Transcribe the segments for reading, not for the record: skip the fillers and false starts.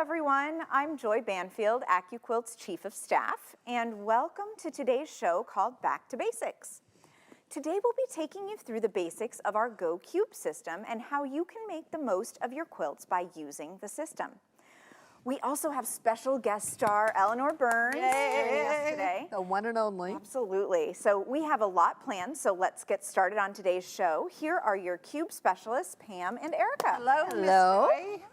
everyone. I'm Joy Banfield, AccuQuilt's Chief of Staff, and welcome to today's show called Back to Basics. Today we'll be taking you through the basics of our Qube system and how you can make the most of your quilts by using the system. We also have special guest star Eleanor Burns joining us today. The one and only. Absolutely. So we have a lot planned, so let's get started on today's show. Here are your Qube specialists, Pam and Erica. Hello, Hello. Miss Joy.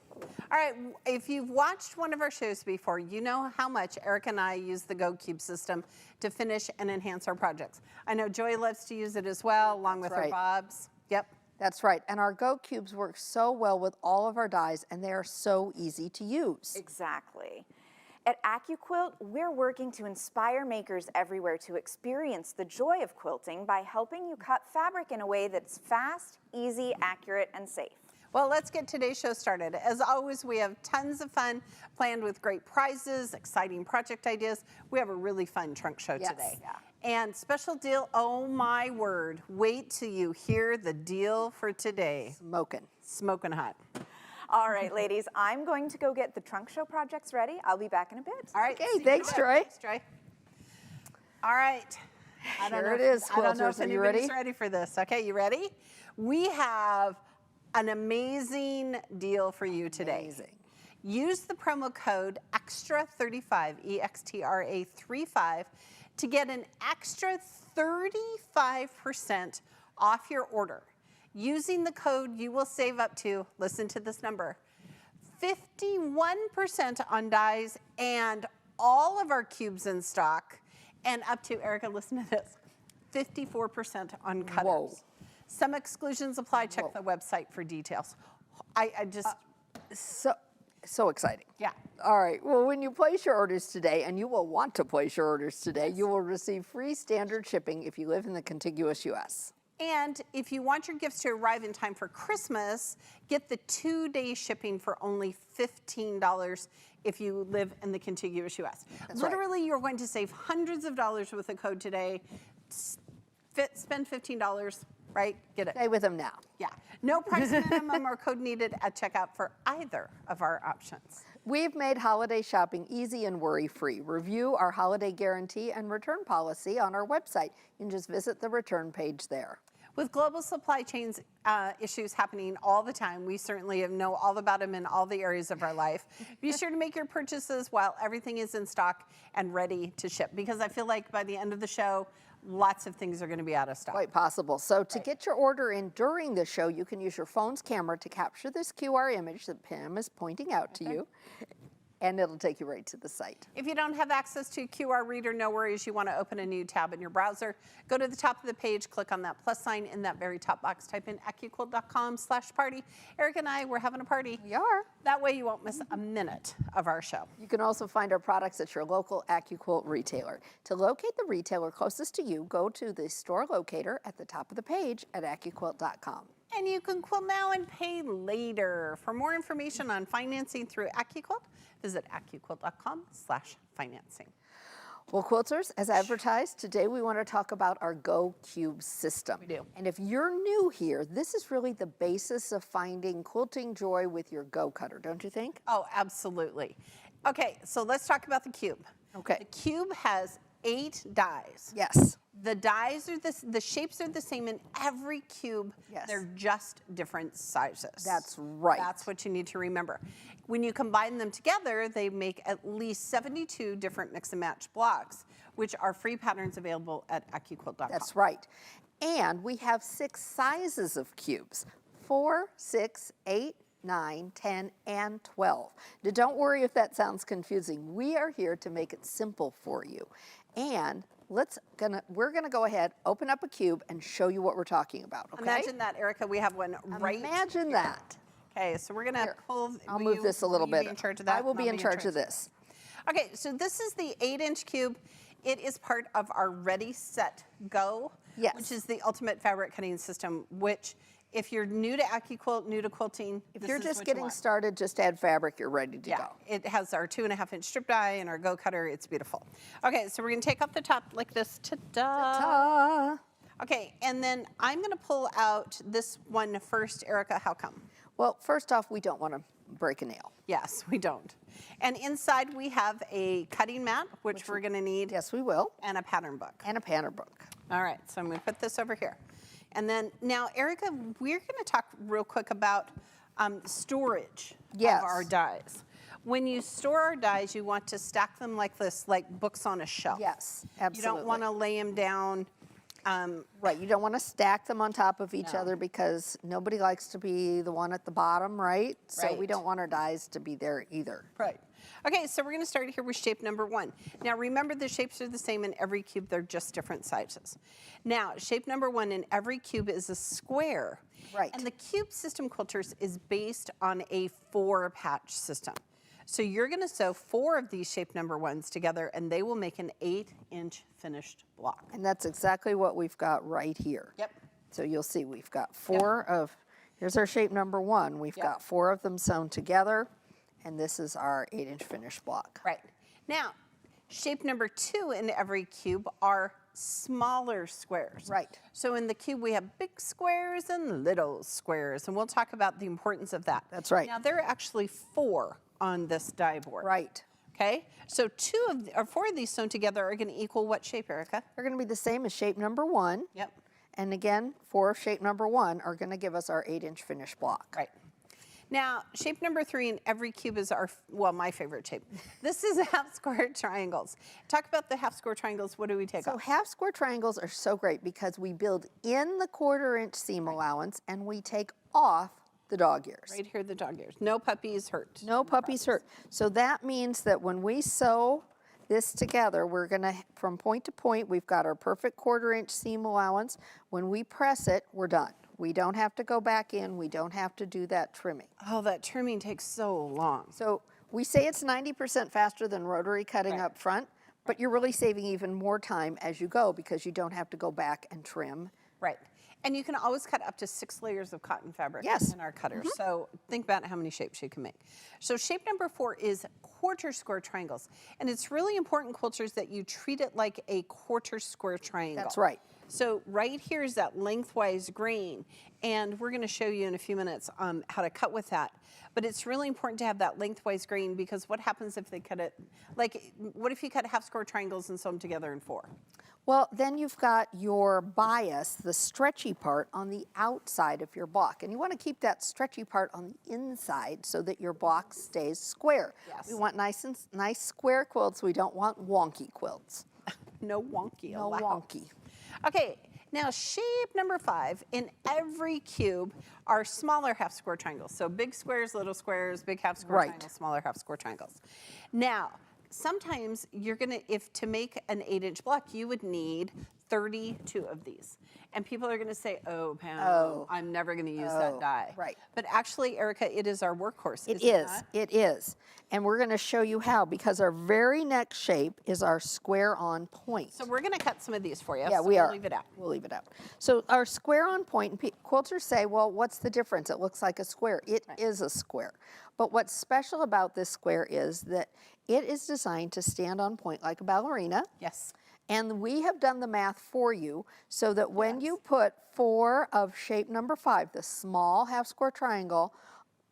All right, if you've watched one of our shows before, you know how much Eric and I use the Qube system to finish and enhance our projects. I know Joy loves to use it as well, along with her bobs. Yep. That's right, and our Qubes work so well with all of our dies, and they are so easy to use. Exactly. At AccuQuilt, we're working to inspire makers everywhere to experience the joy of quilting by helping you cut fabric in a way that's fast, easy, accurate, and safe. Well, let's get today's show started. As always, we have tons of fun planned with great prizes, exciting project ideas. We have a really fun trunk show today. Yeah. And special deal, oh my word, wait till you hear the deal for today. Smoking. Smoking hot. All right, ladies, I'm going to go get the trunk show projects ready. I'll be back in a bit. All right. Okay, thanks, Troy. Thanks, Troy. All right. Here it is, I don't know quilters. if Are you anybody's ready? ready for this. Okay, you ready? We have an amazing deal for you today. Amazing. Use the promo code EXTRA35, EXTRA35, to get an extra 35% off your order. Using the code, you will save up to, listen to this number, 51% on dies and all of our cubes in stock, and up to, Erica, listen to this, 54% on cutters. Whoa. Some exclusions apply. Check the website for details. I just... So exciting. Yeah. All right, well, when you place your orders today, and you will want to place your orders today, you will receive free standard shipping if you live in the contiguous U.S. And if you want your gifts to arrive in time for Christmas, get the 2-day shipping for only $15 if you live in the contiguous U.S. Literally, you're going to save hundreds of dollars with the code today. Spend $15, right? Get it. Stay with them now. Yeah. No price minimum or code needed at checkout for either of our options. We've made holiday shopping easy and worry-free. Review our holiday guarantee and return policy on our website. You can just visit the return page there. With global supply chains issues happening all the time, we certainly know all about them in all the areas of our life. Be sure to make your purchases while everything is in stock and ready to ship, because I feel like by the end of the show, lots of things are going to be out of stock. Quite possible. So to get your order in during the show, you can use your phone's camera to capture this QR image that Pam is pointing out to you, and it'll take you right to the site. If you don't have access to a QR reader, no worries. You want to open a new tab in your browser. Go to the top of the page, click on that plus sign in that very top box, type in AccuQuilt.com/party. Eric and I, we're having a party. We are. That way you won't miss a minute of our show. You can also find our products at your local AccuQuilt retailer. To locate the retailer closest to you, go to the store locator at the top of the page at AccuQuilt.com. And you can quilt now and pay later. For more information on financing through AccuQuilt, visit AccuQuilt.com/financing. Well, quilters, as advertised, today we want to talk about our Qube system. We do. And if you're new here, this is really the basis of finding quilting joy with your Go Cutter, don't you think? Oh, absolutely. Okay, so let's talk about the Qube. Okay. The Qube has 8 dies. Yes. The dies are the shapes are the same in every Qube. Yes. They're just different sizes. That's right. That's what you need to remember. When you combine them together, they make at least 72 different mix and match blocks, which are free patterns available at AccuQuilt.com. That's right. And we have 6 sizes of cubes, 4, 6, 8, 9, 10, and 12. Now, don't worry if that sounds confusing. We are here to make it simple for you. And we're gonna go ahead, open up a cube, and show you what we're talking about, okay? Imagine that, Erica. We have one right Imagine here. that. Okay, so we're gonna pull. I'll move this a little bit. Be in charge of that? I will be in charge of this. Okay, so this is the 8-inch Qube. It is part of our Ready, Set, Go, Yes. which is the ultimate fabric cutting system, which if you're new to AccuQuilt, new to quilting, If you're just getting started, just add fabric, you're ready to go. It has our 2.5-inch strip die and our Go Cutter. It's beautiful. Okay, so we're gonna take off the top like this. Ta-da! Ta-da! Okay, and then I'm gonna pull out this one first. Erica, how come? Well, first off, we don't want to break a nail. Yes, we don't. And inside we have a cutting mat, which we're going to need. Yes, we will. And a pattern book. And a pattern book. All right, so I'm going to put this over here. And then now, Erica, we're going to talk real quick about storage of our dies. When you store our dies, you want to stack them like this, like books on a shelf. Yes, absolutely. You don't want to lay them down. Right, you don't want to stack them on top of each other because nobody likes to be the one at the bottom, right? So we don't want our dies to be there either. Right. Okay, so we're going to start here with shape number 1. Now remember, the shapes are the same in every cube, they're just different sizes. Now, shape number 1 in every cube is a square. Right. And the cube system quilters is based on a 4-patch system. So you're going to sew 4 of these shape number 1s together, and they will make an 8-inch finished block. And that's exactly what we've got right here. Yep. So you'll see we've got 4 of, here's our shape number 1. We've got 4 of them sewn together, and this is our 8-inch finished block. Right. Now, shape number 2 in every cube are smaller squares. Right. So in the cube, we have big squares and little squares, and we'll talk about the importance of that. That's right. Now, there are actually 4 on this die board. Right. Okay, so 4 of these sewn together are going to equal what shape, Erica? They're going to be the same as shape number 1. Yep. And again, 4 of shape number 1 are going to give us our 8-inch finished block. Right. Now, shape number 3 in every cube is my favorite shape. This is half square triangles. Talk about the half square triangles. What do we take So off? half square triangles are so great because we build in the 1/4-inch seam allowance and we take off the dog ears. Right here, the dog ears. No puppies hurt. No puppies hurt. So that means that when we sew this together, we're going to, from point to point, we've got our perfect 1/4-inch seam allowance. When we press it, we're done. We don't have to go back in. We don't have to do that trimming. Oh, that trimming takes so long. So we say it's 90% faster than rotary cutting up front, but you're really saving even more time as you go because you don't have to go back and trim. Right. And you can always cut up to 6 layers of cotton fabric in our cutters. So think about how many shapes you can make. So shape number 4 is 1/4 square triangles. And it's really important, quilters, that you treat it like a 1/4 square triangle. That's right. So right here is that lengthwise grain. And we're going to show you in a few minutes how to cut with that. But it's really important to have that lengthwise grain because what happens if they cut it, like what if you cut half square triangles and sew them together in 4? Well, then you've got your bias, the stretchy part, on the outside of your block. And you want to keep that stretchy part on the inside so that your block stays square. Yes. We want nice square quilts. We don't want wonky quilts. No wonky No allowed. wonky. Okay, now shape number 5 in every cube are smaller half square triangles. So big squares, little squares, big half square triangles, smaller half square triangles. Now, sometimes you're gonna, to make an 8-inch block, you would need 32 of these. And people are gonna say, oh, Pam, I'm never gonna use that die. Right. But actually, Erica, it is our workhorse. It is it not? It is. And we're going to show you how because our very next shape is our square on point. So we're gonna cut some of these for you. Yeah, so we are. We'll leave it out. We'll leave it out. So our square on point, and quilters say, well, what's the difference? It looks like a square. It is a square. But what's special about this square is that it is designed to stand on point like a ballerina. Yes. And we have done the math for you so that when you put 4 of shape number 5, the small half square triangle,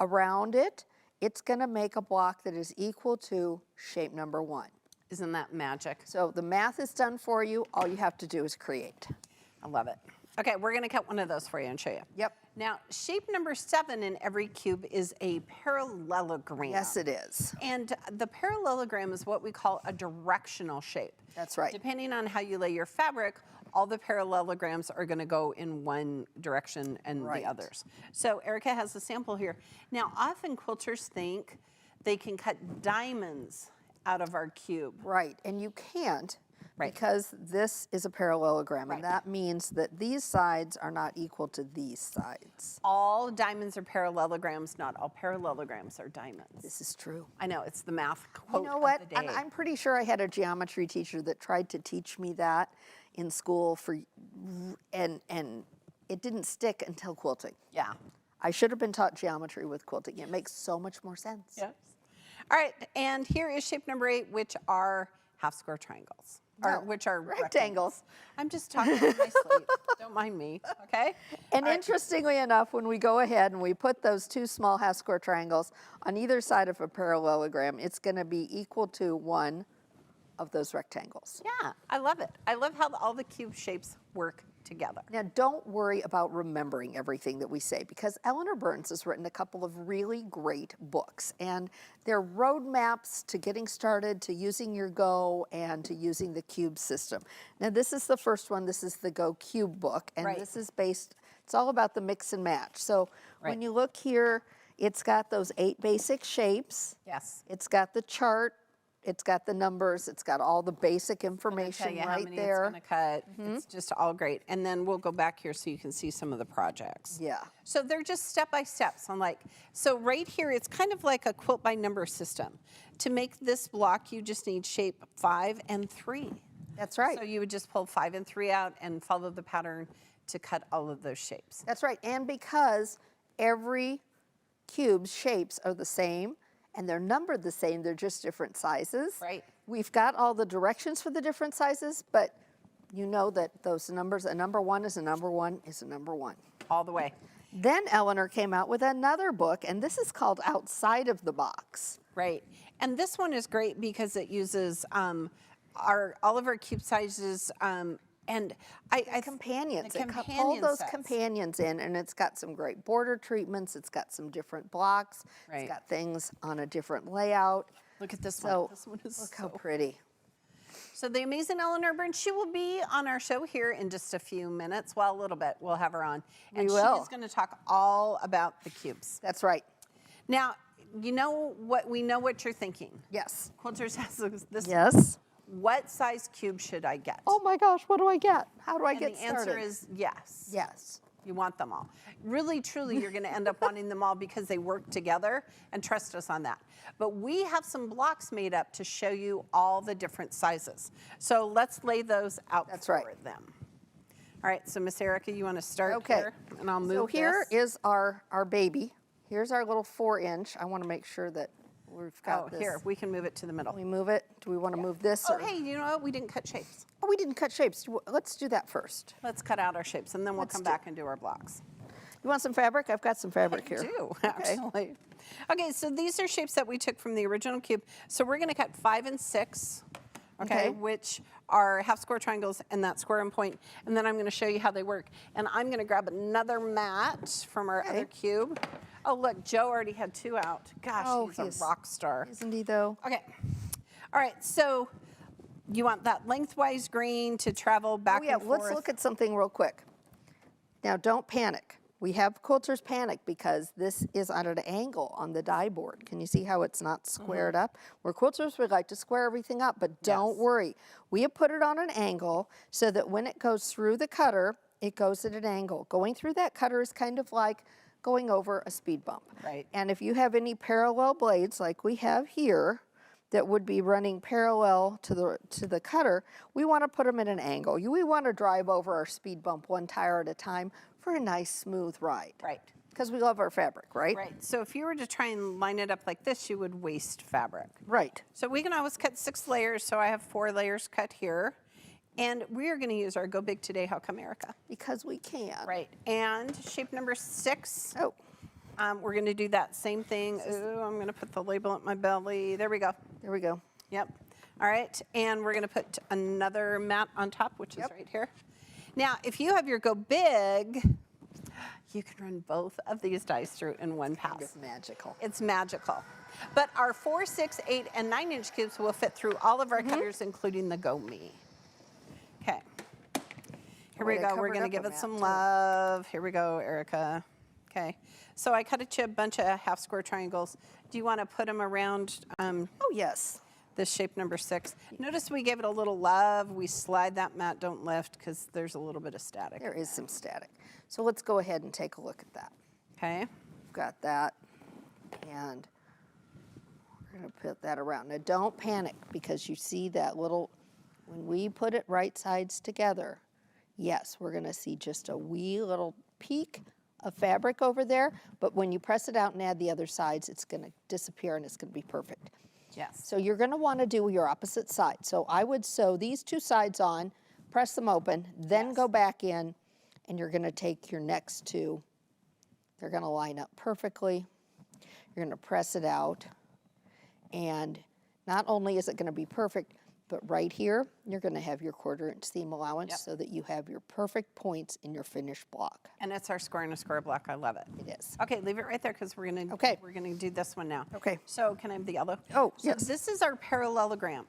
around it, it's going to make a block that is equal to shape number 1. Isn't that magic? So the math is done for you. All you have to do is create. I love it. Okay, we're gonna cut one of those for you and show you. Yep. Now, shape number 7 in every cube is a parallelogram. Yes, it is. And the parallelogram is what we call a directional shape. That's right. Depending on how you lay your fabric, all the parallelograms are gonna go in one direction and the others. So Erica has a sample here. Now, often quilters think they can cut diamonds out of our cube. Right, and you can't because this is a parallelogram, and that means that these sides are not equal to these sides. All diamonds are parallelograms, not all parallelograms are diamonds. This is true. I know, it's the math quote You know what? of the day. And I'm pretty sure I had a geometry teacher that tried to teach me that in school and it didn't stick until quilting. Yeah. I should have been taught geometry with quilting. It makes so much more sense. Yes. All right, and here is shape number 8, which are half square triangles. or which are rectangles. I'm just talking in my sleep. Don't mind me, okay? And interestingly enough, when we go ahead and we put those two small half-square triangles on either side of a parallelogram, it's going to be equal to one of those rectangles. Yeah, I love it. I love how all the cube shapes work together. Now, don't worry about remembering everything that we say, because Eleanor Burns has written a couple of really great books, and they're roadmaps to getting started, to using your Go, and to using the Qube system. Now, this is the first one. This is the Go Qube book, and this is based, it's all about the mix and match. So when you look here, it's got those 8 basic shapes. Yes. It's got the chart. It's got the numbers. It's got all the basic information right how many there. It's going to cut. It's just all great. And then we'll go back here so you can see some of the projects. Yeah. So they're just step by steps. On so right here, it's kind of like a quilt by number system. To make this block, you just need shape 5 and 3. That's right. So you would just pull 5 and 3 out and follow the pattern to cut all of those shapes. That's right. And because every cube's shapes are the same, and they're numbered the same, they're just different sizes. Right. We've got all the directions for the different sizes, but you know that those numbers, a number 1 is a number 1 is a number 1. All the way. Then Eleanor came out with another book, and this is called Outside of the Box. Right. And this one is great because it uses all of our cube sizes, and Companions. The It pulled companion those sets. companions in, and it's got some great border treatments. It's got some different blocks. Right. It's got things on a different layout. Look at this So one. This one is look how pretty. So the amazing Eleanor Burns, she will be on our show here in just a few minutes. Well, a little bit. We'll have her on. And We will. she's going to talk all about the cubes. That's right. Now, you know what? We know what you're thinking. Yes. Quilters has this. Yes. What size cube should I get? Oh my gosh, what do I get? How do I and get the started? answer is yes. Yes. You want them all. Really, truly, you're going to end up wanting them all because they work together, and trust us on that. But we have some blocks made up to show you all the different sizes. So let's lay those out for them. All right, so Miss Erica, you want to start here? And I'll move So here this. is our baby. Here's our little 4-inch. I want to make sure that we've got this. Here, we can move it to the middle. We move it. Do we want to move this? Oh, or? hey, you know what? We didn't cut shapes. Oh, we didn't cut shapes. Let's do that first. Let's cut out our shapes, and then we'll come back and do our blocks. You want some fabric? I've got some fabric I here. do, actually. Okay, so these are shapes that we took from the original cube. So we're going to cut 5 and 6, okay, which are half square triangles and that square and point. And then I'm going to show you how they work. And I'm going to grab another mat from our other cube. Oh, look, Joe already had 2 out. Gosh, he's a rock star. Isn't he, though? Okay. All right, so you want that lengthwise green to travel back and forth. Let's look at something real quick. Now, don't panic. We have quilters panic because this is at an angle on the die board. Can you see how it's not squared up? Where quilters would like to square everything up, but don't worry. We have put it on an angle so that when it goes through the cutter, it goes at an angle. Going through that cutter is kind of like going over a speed bump. Right. And if you have any parallel blades like we have here that would be running parallel to the cutter, we want to put them at an angle. We want to drive over our speed bump one tire at a time for a nice smooth ride. Right. Because we love our fabric, right? Right. So if you were to try and line it up like this, you would waste fabric. Right. So we can always cut 6 layers. So I have 4 layers cut here. And we are going to use our Go Big Today. How come, Erica? Because we can. Right. And shape number 6. Oh. We're going to do that same thing. Ooh, I'm going to put the label at my belly. There we go. There we go. Yep. All right. And we're going to put another mat on top, which is right here. Now, if you have your Go Big, you can run both of these dies through in one pass. It's magical. It's magical. But our 4, 6, 8, and 9-inch cubes will fit through all of our cutters, including the Go Me. Okay. Here we go. We're going to give it some love. Here we go, Erica. Okay. So I cut you a bunch of half square triangles. Do you want to put them around Oh, yes. this shape number 6? Notice we gave it a little love. We slide that mat, don't lift, because there's a little bit of static. There is some static. So let's go ahead and take a look at that. Okay. We've got that. And we're going to put that around. Now, don't panic because you see that little, when we put it right sides together, yes, we're going to see just a wee little peak of fabric over there, but when you press it out and add the other sides, it's going to disappear and it's going to be perfect. Yes. So you're going to want to do your opposite side. So I would sew these two sides on, press them open, then go back in, and you're going to take your next two. They're going to line up perfectly. You're going to press it out, and not only is it going to be perfect, but right here, you're going to have your 1/4 inch seam allowance so that you have your perfect points in your finished block. And it's our square and a square block. I love it. It is. Okay, leave it right there because we're gonna do this one now. Okay. So can I have the yellow? Oh, so yes. This is our parallelogram.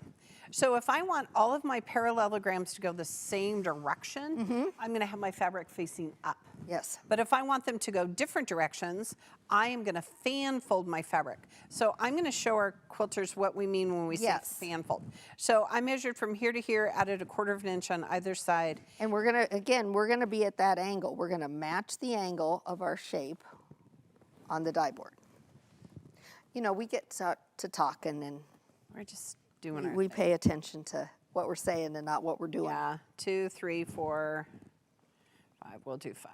So if I want all of my parallelograms to go the same direction, I'm gonna have my fabric facing up. Yes. But if I want them to go different directions, I am gonna fan fold my fabric. So I'm gonna show our quilters what we mean when we say fan fold. So I measured from here to here, added a 1/4 inch on either side. And we're gonna, again, we're gonna be at that angle. We're gonna match the angle of our shape on the die board. You know, we get to talking and We're just doing our we thing. pay attention to what we're saying and not what we're doing. Yeah, 2, 3, 4, 5. We'll do 5.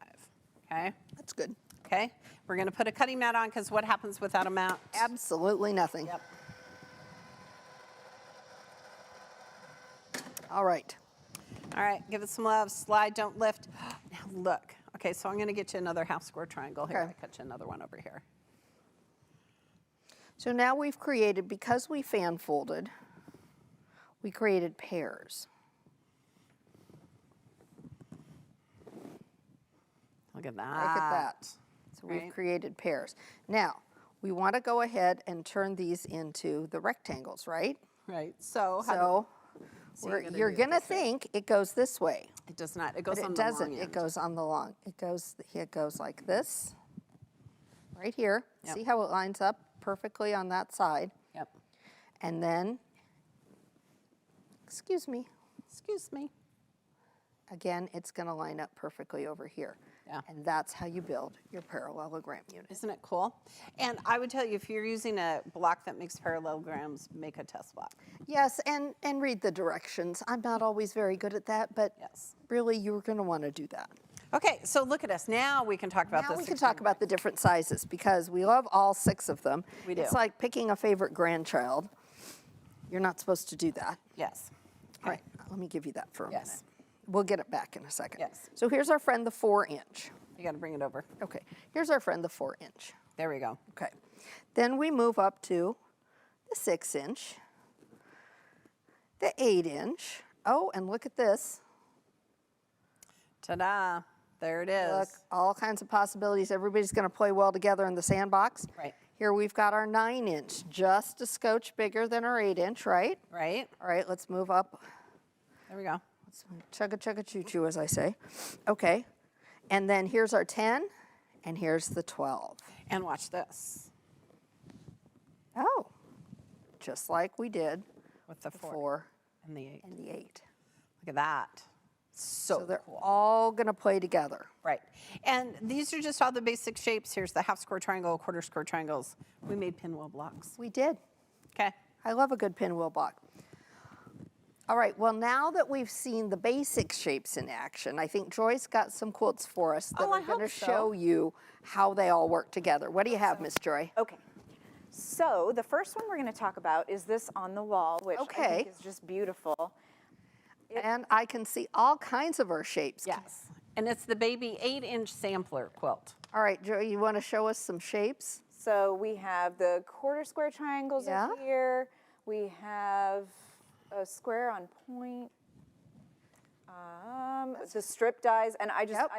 Okay. That's good. Okay. We're going to put a cutting mat on because what happens without a mat? Absolutely nothing. Yep. All right. All right. Give it some love. Slide. Don't lift. Now look. Okay. So I'm going to get you another half square triangle here. Okay. I cut you another one over here. So now we've created, because we fan folded, we created pairs. Look at that. Look at that. So we've Right. created pairs. Now, we want to go ahead and turn these into the rectangles, right? Right. So, So you're gonna you're do it going to this way. think it goes this way. it does not. It goes But on it the doesn't. long It end. goes on the long. It goes like this, right here. Yep. See how it lines up perfectly on that side. Yep. And then, excuse me, Excuse me. again, it's going to line up perfectly over here. Yeah. And that's how you build your parallelogram unit. Isn't it cool? And I would tell you, if you're using a block that makes parallelograms, make a test block. Yes, and read the directions. I'm not always very good at that, but Yes. really you're going to want to do that. Okay, so look at us. Now we can talk about Now this. we can talk about the different sizes because we love all 6 of them. We do. It's like picking a favorite grandchild. You're not supposed to do that. Yes. All right, let me give you that for a Yes. minute. We'll get it back in a second. Yes. So here's our friend, the 4-inch. You got to bring it over. Okay, here's our friend, the 4-inch. There we go. Okay. Then we move up to the 6-inch, the 8-inch. Oh, and look at this. Ta-da. There it is. Look, all kinds of possibilities. Everybody's going to play well together in the sandbox. Right. Here we've got our 9-inch, just a scotch bigger than our 8-inch, right? Right? All right, let's move up. There we go. Let's chugga chugga choo choo, as I say. Okay. And then here's our 10, and here's the 12. And watch this Oh, just like we did with the the 4 4 and the 8. and the 8. Look at that. So So they're cool. all going to play together. Right. And these are just all the basic shapes. Here's the half square triangle, 1/4 square triangles. We made pinwheel blocks. We did. Okay. I love a good pinwheel block. All right, well, now that we've seen the basic shapes in action, I think Joy's got some quilts for us that Oh, I are going to hope so. show you how they all work together. What do you have, Miss Joy? Okay. So the first one we're going to talk about is this on the wall, which I Okay. think is just beautiful. And I can see all kinds of our shapes. Yes. And it's the baby 8-inch sampler quilt. All right, Joy, you want to show us some shapes? So we have the 1/4 square triangles Yeah. over here. We have a square on point. The strip dies, and Yep.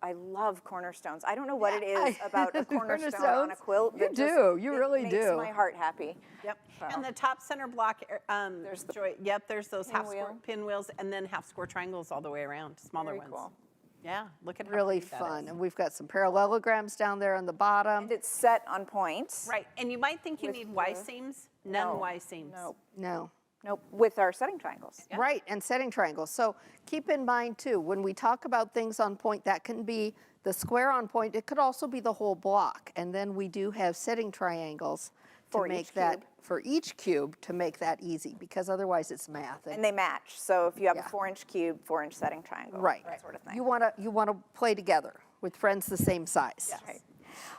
I love cornerstones. I don't know what it is I- about a cornerstone on a cornerstones. quilt. You that just- do. You it really makes do. my heart happy. Yep. Wow. And the top center block, there's the Joy. Yep, there's those half square pinwheel. pinwheels and then half square triangles all the way around, smaller Very ones. cool. Yeah, look at how Really pretty that fun. is. And we've got some parallelograms down there on the bottom. And it's set on point. Right, and you might think you With need Y the- seams, No. none Y seams. Nope. No. Nope. With our setting triangles. Yeah. Right, and setting triangles. So keep in mind too, when we talk about things on point, that can be the square on point. It could also be the whole block. And then we do have setting triangles to For each make that, cube. for each cube to make that easy, because otherwise it's math. And they match. So if you have Yeah. a 4-inch cube, 4-inch setting triangle. Right. That sort of thing. You want to play together with friends the same size. Yes. Right.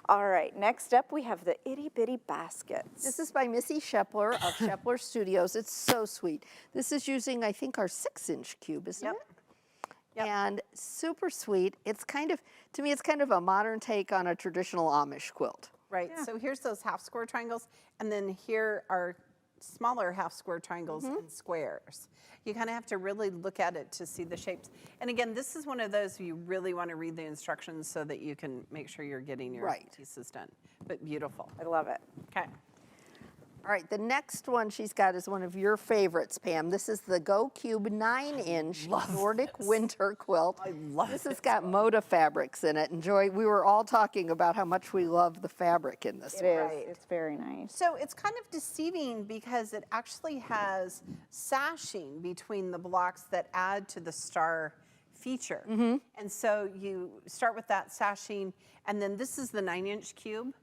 All right, next up we have the itty bitty baskets. This is by Missy Shepler of Shepler Studios. It's so sweet. This is using, I think, our 6-inch cube, isn't Yep. it? Yep. And super sweet. It's kind of, to me, it's kind of a modern take on a traditional Amish quilt. Right, so here's those half square triangles, and then here are smaller half square triangles and squares. You kind of have to really look at it to see the shapes. And again, this is one of those you really want to read the instructions so that you can make sure you're getting your Right. pieces done. But beautiful. I love it. Okay. All right, the next one she's got is one of your favorites, Pam. This is the Qube 9-inch Nordic winter quilt. I love this. it. Has got Moda fabrics in it. And Joy, we were all talking about how much we love the fabric in this. It is. Right. It's very nice. So it's kind of deceiving because it actually has sashing between the blocks that add to the star feature. And so you start with that sashing, and then this is the 9-inch cube.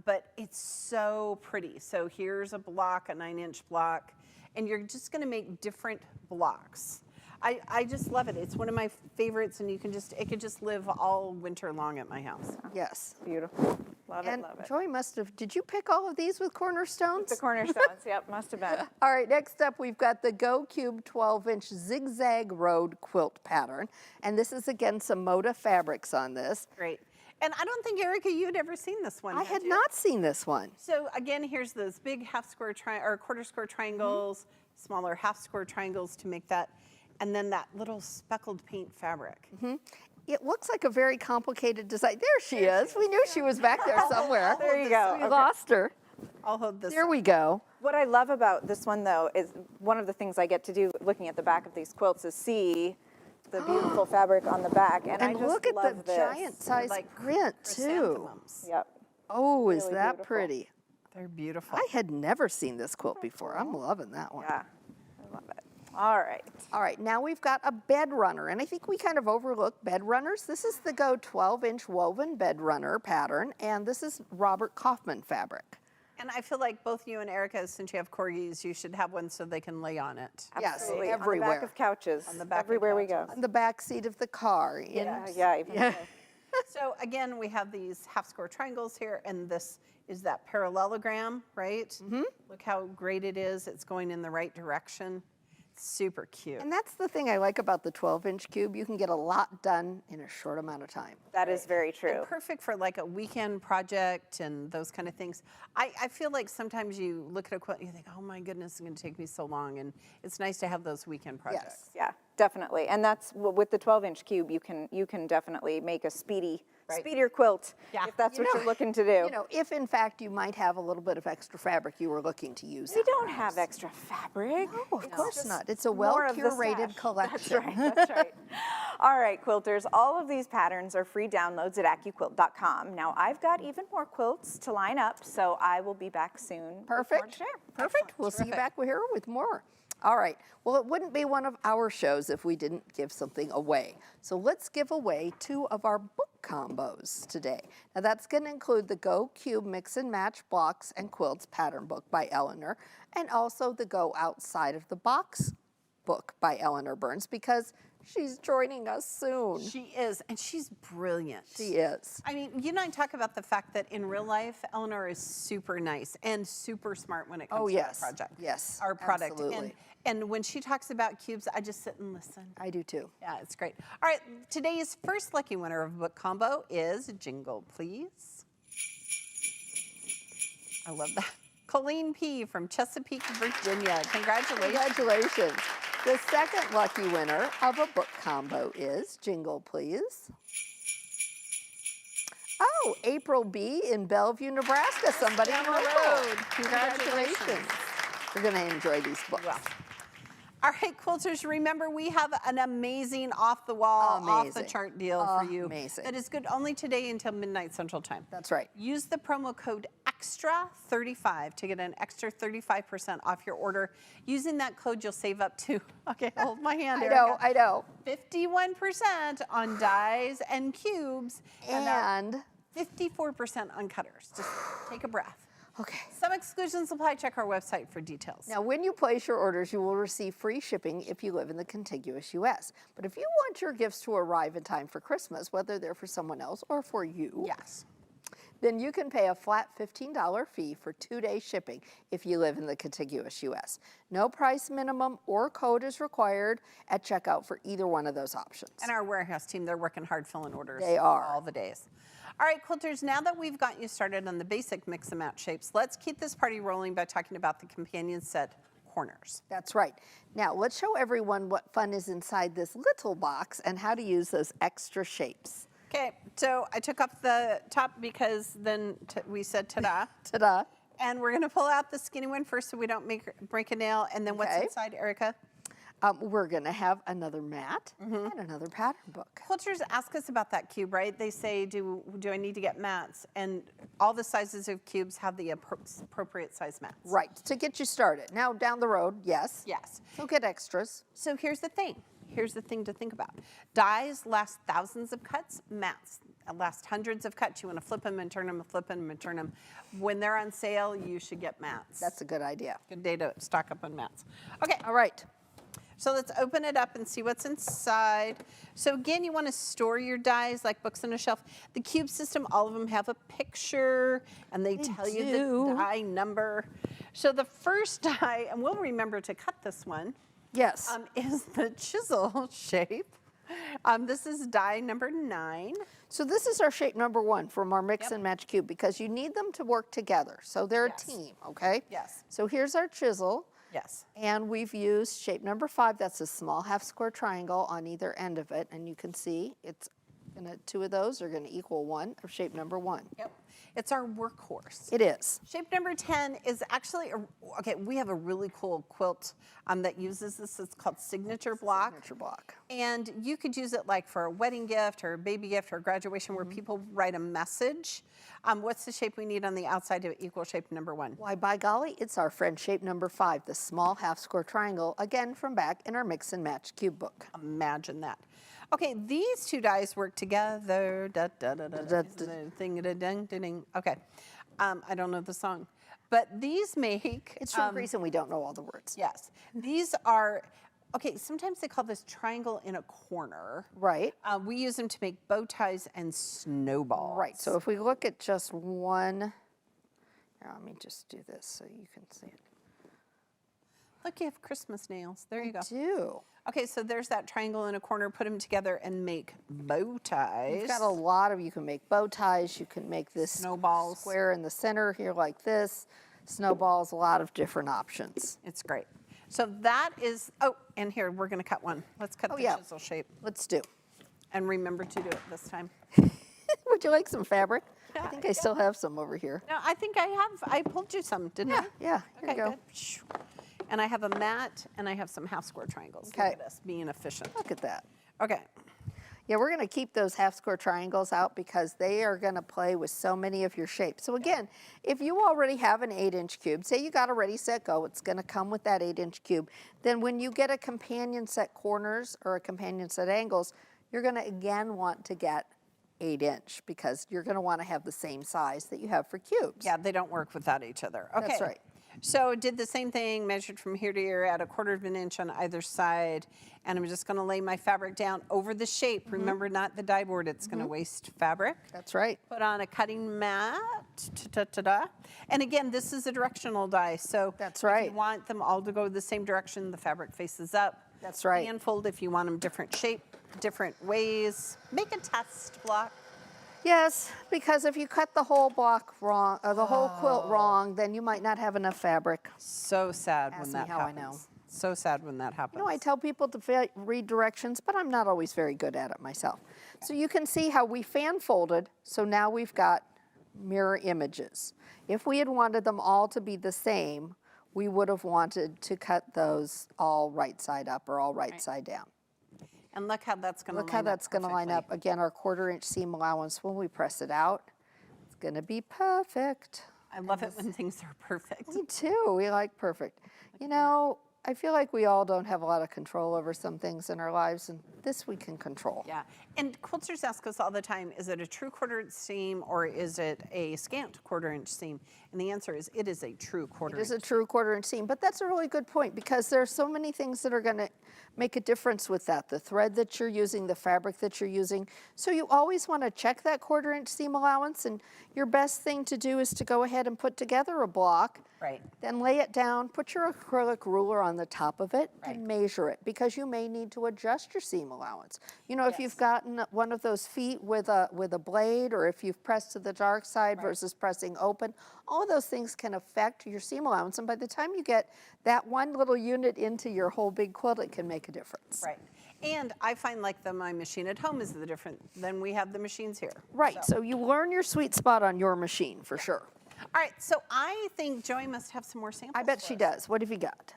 But it's so pretty. So here's a block, a 9-inch block, and you're just gonna make different blocks. I just love it. It's one of my favorites, and it could just live all winter long at my house. Yes. Beautiful. Love And it, love it. Joy must have, did you pick all of these with cornerstones? The cornerstones, yep, must have been. All right, next up we've got the Qube 12-inch zigzag road quilt pattern. And this is, again, some Moda fabrics on this. Great. And I don't think, Erica, you had ever seen this one. I had you? not seen this one. So again, here's those big half square or quarter square triangles, smaller half square triangles to make that, and then that little speckled paint fabric. It looks like a very complicated design. There she is. We knew she was back there somewhere. There you go. We lost her. I'll hold this. There we go. What I love about this one, though, is one of the things I get to do looking at the back of these quilts is see the beautiful fabric on the back, and I just look at love the this. giant size like print, too. chrysanthemums. Yep. Oh, is Really that beautiful. pretty? They're beautiful. I had never seen this quilt before. I'm loving that one. Yeah, I love it. All right. All right, now we've got a bed runner, and I think we kind of overlook bed runners. This is the Go 12-inch woven bed runner pattern, and this is Robert Kaufman fabric. And I feel like both you and Erica, since you have corgis, you should have one so they can lay on it. Yes, Absolutely. On the everywhere. back of couches. On the back of everywhere we go. On the back seat of the car. Yeah, even so. So again, we have these half square triangles here, and this is that parallelogram, right? Look how great it is. It's going in the right direction. Super cute. And that's the thing I like about the 12-inch cube. You can get a lot done in a short amount of time. That is very true. And perfect for like a weekend project and those kind of things. I feel like sometimes you look at a quilt and you think, oh my goodness, it's going to take me so long. And it's nice to have those weekend projects. Yeah, definitely. And that's with the 12-inch cube, you can definitely make a speedier quilt if that's what you're looking to do. You know, if in fact you might have a little bit of extra fabric you were looking to use. We don't have extra fabric. No, of course not. It's a more of the well-curated stash. collection. That's right, that's right. All right, quilters, all of these patterns are free downloads at AccuQuilt.com. Now, I've got even more quilts to line up, so I will be back soon. with more to Perfect. share. Perfect. We'll see you back here with more. All right. Well, it wouldn't be one of our shows if we didn't give something away. So let's give away 2 of our book combos today. Now that's going to include the Go Qube Mix and Match Blocks and Quilts Pattern Book by Eleanor, and also the Go Outside of the Box book by Eleanor Burns, because she's joining us soon. She is, and she's brilliant. She is. I mean, you and I talk about the fact that in real life, Eleanor is super nice and super smart when it comes to yes. our project. Yes, Our product. absolutely. And when she talks about cubes, I just sit and listen. I do too. Yeah, it's great. All right, today's first lucky winner of book combo is Jingle Please. I love that. Colleen P. from Chesapeake, Virginia. Congratulations. Congratulations. The second lucky winner of a book combo is, jingle please. Oh, April B. in Bellevue, Nebraska. Somebody Down the local. road. Congratulations. We're going to enjoy these books. Well. All right, quilters, remember we have an amazing off-the-wall, off-the-chart deal for you. Amazing. That is good only today until midnight Central Time. That's right. Use the promo code EXTRA35 to get an extra 35% off your order. Using that code, you'll save up to, okay, hold my hand, Erica. I know. 51% on dies and cubes, And 54% on cutters. Just take a breath. okay. Some exclusions apply. Check our website for details. Now, when you place your orders, you will receive free shipping if you live in the contiguous U.S. But if you want your gifts to arrive in time for Christmas, whether they're for someone else or for you, Yes. then you can pay a flat $15 fee for 2-day shipping if you live in the contiguous U.S. No price minimum or code is required at checkout for either one of those options. And our warehouse team, they're working hard filling orders. They are. All the days. All right, quilters, now that we've got you started on the basic mix and match shapes, let's keep this party rolling by talking about the companion set corners. That's right. Now, let's show everyone what fun is inside this little box and how to use those extra shapes. Okay, so I took off the top because then we said ta-da. Ta-da. And we're gonna pull out the skinny one first so we don't break a nail. And then what's Okay. inside, Erica? We're going to have another mat and another pattern book. Quilters ask us about that cube, right? They say, do I need to get mats? And all the sizes of cubes have the appropriate size mats. Right, to get you started. Now, down the road, yes. Yes. So get extras. So here's the thing. Here's the thing to think about. Dies last thousands of cuts. Mats last hundreds of cuts. You want to flip them and turn them, flip them and turn them. When they're on sale, you should get mats. That's a good idea. Good day to stock up on mats. Okay. All right. So let's open it up and see what's inside. So again, you want to store your dies like books on a shelf. The Qube system, all of them have a picture and they tell you the die number. So the first die, and we'll remember to cut this one, Yes. is the chisel shape. This is die number 9. So this is our shape number 1 from our mix and match cube because you need them to work together. So they're Yes. a team, okay? Yes. So here's our chisel. Yes. And we've used shape number 5. That's a small half square triangle on either end of it. And you can see it's gonna, 2 of those are gonna equal 1 of shape number 1. Yep. It's our workhorse. It is. Shape number 10 is actually, okay, we have a really cool quilt that uses this. It's called Signature Block. Signature block. And you could use it like for a wedding gift or a baby gift or graduation where people write a message. What's the shape we need on the outside to equal shape number 1? Why, by golly, it's our friend shape number 5, the small half square triangle, again from back in our mix and match cube book. Imagine that. Okay, these 2 dies work together. Da, da, da, da, da, ding, da, ding, ding, ding. Okay, I don't know the song, but these make. It's for a reason we don't know all the words. Yes, these are. Okay, sometimes they call this triangle in a corner. Right. We use them to make bow ties and snowballs. Right, so if we look at just one, here, let me just do this so you can see it. Look, you have Christmas nails. There you go. I do. Okay, so there's that triangle in a corner. Put them together and make bow ties. You've got a lot of, you can make bow ties, you can make this Snowballs. square in the center here like this, snowballs, a lot of different options. It's great. So that is, oh, and here, we're going to cut one. Let's cut the chisel shape. Let's do. And remember to do it this time. Would you like some fabric? Yeah, I think I still have some over here. No, I think I have. I pulled you some, didn't I? Yeah, here you go. Good. And I have a mat, and I have some half square triangles. Okay. Look at us being efficient. Look at that. Okay. Yeah, we're going to keep those half square triangles out because they are going to play with so many of your shapes. So again, if you already have an 8-inch cube, say you got a Ready, Set, Go, it's going to come with that 8-inch cube, then when you get a companion set corners or a companion set angles, you're going to again want to get 8-inch because you're going to want to have the same size that you have for cubes. Yeah, they don't work without each other. Okay. That's right. So did the same thing, measured from here to here at 1/4 of an inch on either side. And I'm just going to lay my fabric down over the shape. Remember, not the die board. It's going to waste fabric. That's right. Put on a cutting mat. Ta-ta-ta-da. And again, this is a directional die. So That's if right. you want them all to go the same direction, the fabric faces up. That's right. Hand fold if you want them different shape, different ways. Make a test block. Yes, because if you cut the whole block wrong, or the whole quilt wrong, then you might not have enough fabric. So sad when Ask me that how I happens. know. So sad when that happens. You know, I tell people to read directions, but I'm not always very good at it myself. So you can see how we fan folded, so now we've got mirror images. If we had wanted them all to be the same, we would have wanted to cut those all right side up or all right side down. And look how that's going to line up. Look how that's going to line up. perfectly. Again, our 1/4 inch seam allowance, when we press it out, it's going to be perfect. I love it when things are perfect. Me too, we like perfect. You know, I feel like we all don't have a lot of control over some things in our lives, and this we can control. Yeah, and quilters ask us all the time, is it a true 1/4 inch seam or is it a scant 1/4 inch seam? And the answer is it is a true 1/4 It is a inch. true 1/4 inch seam, but that's a really good point because there are so many things that are going to make a difference with that, the thread that you're using, the fabric that you're using. So you always want to check that 1/4 inch seam allowance, and your best thing to do is to go ahead and put together a block. Right. Then lay it down, put your acrylic ruler on the top of it, Right. and measure it, because you may need to adjust your seam allowance. You know, if you've gotten one of those feet with a blade, or if you've pressed to the dark side versus pressing open, all of those things can affect your seam allowance. And by the time you get that one little unit into your whole big quilt, it can make a difference. Right. And I find like my machine at home is the different than we have the machines here. Right, so you learn your sweet spot on your machine, for sure. All right, so I think Joy must have some more samples. I bet for she us. does. What have you got?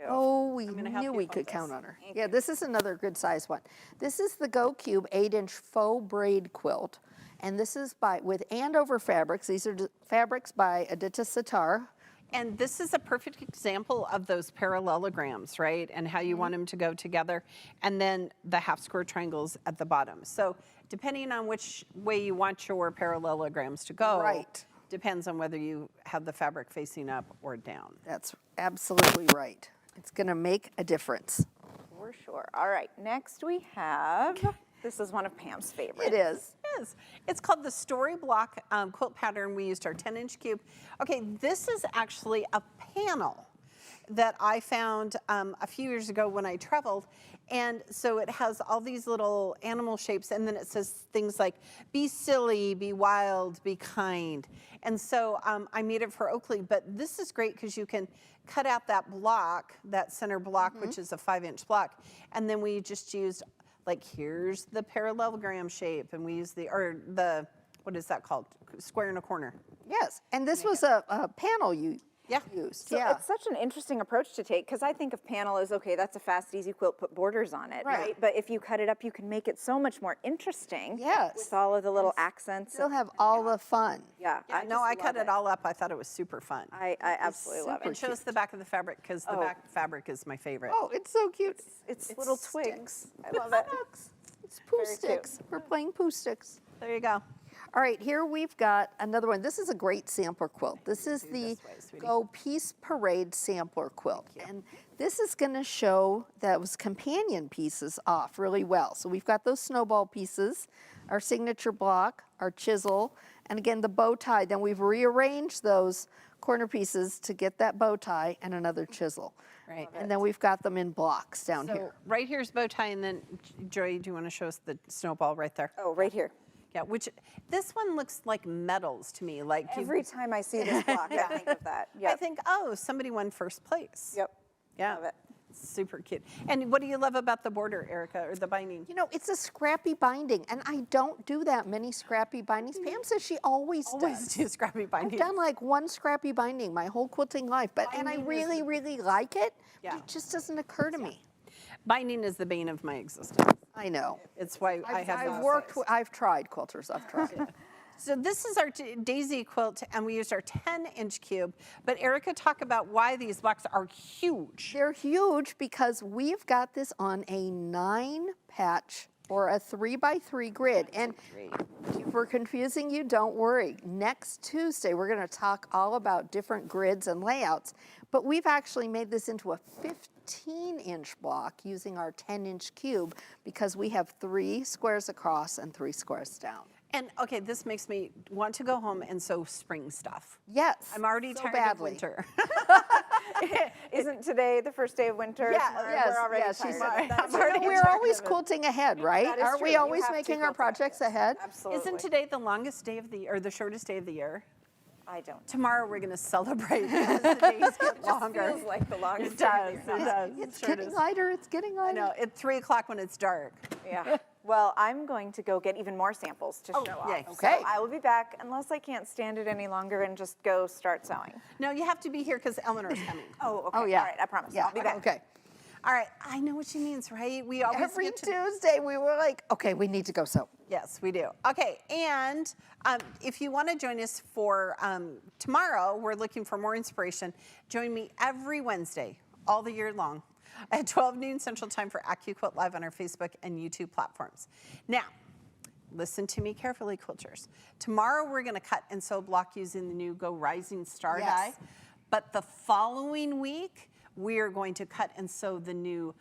Oh, we gonna help knew you we with could this. count on her. Yeah, this is another good size one. This is the Qube 8-inch faux braid quilt, and this is with Andover fabrics. These are fabrics by Aditya Sitar. And this is a perfect example of those parallelograms, right? And how you want them to go together. And then the half square triangles at the bottom. So depending on which way you want your parallelograms to go, Right. depends on whether you have the fabric facing up or down. That's absolutely right. It's going to make a difference. For sure. All right, next we have, this is one of Pam's favorites. It is. Is. It's called the Story Block quilt pattern. We used our 10-inch cube. Okay, this is actually a panel that I found a few years ago when I traveled. And so it has all these little animal shapes, and then it says things like, be silly, be wild, be kind. And so I made it for Oakley, but this is great because you can cut out that block, that center block, which is a 5-inch block, and then we just used, like, here's the parallelogram shape, and we use the what is that called? Square in a corner. Yes, and this was a panel you used. So it's such an interesting approach to take, because I think of panel as, okay, that's a fast, easy quilt, put borders on it, right? But if you cut it up, you can make it so much more interesting. Yes. With all of the little accents. Still have all the fun. Yeah, I cut it all up. I thought it was super fun. I absolutely love And it. show us the back of the fabric, because the back fabric is my favorite. Oh, it's so cute. It's little twigs. I love It it. It's poo Very cute. sticks. We're playing poo sticks. There you go. All right, here we've got another one. This is a great sampler quilt. This is the this way, sweetie. Go Peace Parade sampler quilt. And this is going to show those companion pieces off really well. So we've got those snowball pieces, our signature block, our chisel, and again the bow tie. Then we've rearranged those corner pieces to get that bow tie and another chisel. Right. And then we've got them in blocks down So here. right here's bow tie, and then Joy, do you want to show us the snowball right there? Oh, right here. Yeah, which this one looks like medals to me. Like Every time I see this block, I think of that. I Yep. think, oh, somebody won first place. Yep. Yeah. Love it. Super cute. And what do you love about the border, Erica, or the binding? You know, it's a scrappy binding, and I don't do that many scrappy bindings. Pam says she always Always does. do scrappy binding. I've done like one scrappy binding my whole quilting life, and I really, really like it. Yeah. It just doesn't occur to me. Binding is the bane of my existence. I know. It's why I have I've those worked. size. I've tried quilters. I've tried. So this is our daisy quilt, and we used our 10-inch cube. But Erica, talk about why these blocks are huge. They're huge because we've got this on a 9-patch or a 3x3 grid. And if we're confusing you, don't worry. Next Tuesday, we're going to talk all about different grids and layouts. But we've actually made this into a 15-inch block using our 10-inch cube because we have 3 squares across and 3 squares down. And okay, this makes me want to go home and sew spring stuff. Yes. I'm already so tired badly. of winter. Isn't today the first day of winter? Yeah, We're already yes, she tired said of it. that. You know, we're always quilting ahead, right? That is Aren't true. we You always have to making quilt our ahead, projects ahead? Absolutely. Isn't today the longest day of the year, or the shortest day of the year? I don't. Tomorrow we're going to celebrate because the days get longer. Feels like the longest It day does. of the It year. does. It's It sure getting does. lighter. It's getting I lighter. know. At 3 o'clock when it's dark. Yeah. Well, I'm going to go get even more samples to show yay. off. Okay. So I will be back unless I can't stand it any longer and just go start sewing. No, you have to be here because Eleanor's coming. Oh, okay. Oh, yeah. All right, I promise. Yeah. I'll be back. Okay. All right. I know what she means, right? We always Every get to. Tuesday, we were like, okay, we need to go sew. Yes, we do. Okay, and if you want to join us for tomorrow, we're looking for more inspiration. Join me every Wednesday, all the year long, at 12 noon Central Time for Quilt Live on our Facebook and YouTube platforms. Now, listen to me carefully, quilters. Tomorrow, we're going to cut and sew block using the new Go Rising Star Yes. die. But the following week, we are going to cut and sew the new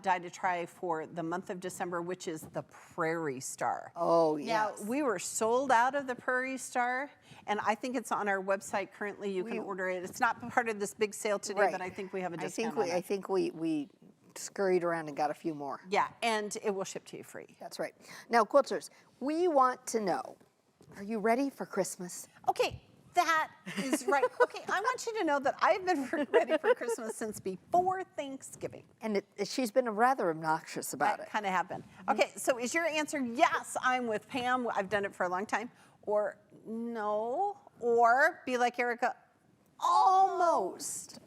die to try for the month of December, which is the Prairie Star. Oh, Now, yes. we were sold out of the Prairie Star, and I think it's on our website currently. You can order it. It's not part of this big sale today, Right. but I think we have a discount on it. I think we scurried around and got a few more. Yeah, and it will ship to you free. That's right. Now, quilters, we want to know, are you ready for Christmas? Okay, that is right. Okay, I want you to know that I've been ready for Christmas since before Thanksgiving. And she's been rather obnoxious about it. Kind of have been. Okay, so is your answer yes, I'm with Pam, I've done it for a long time, or no, or be like Erica, almost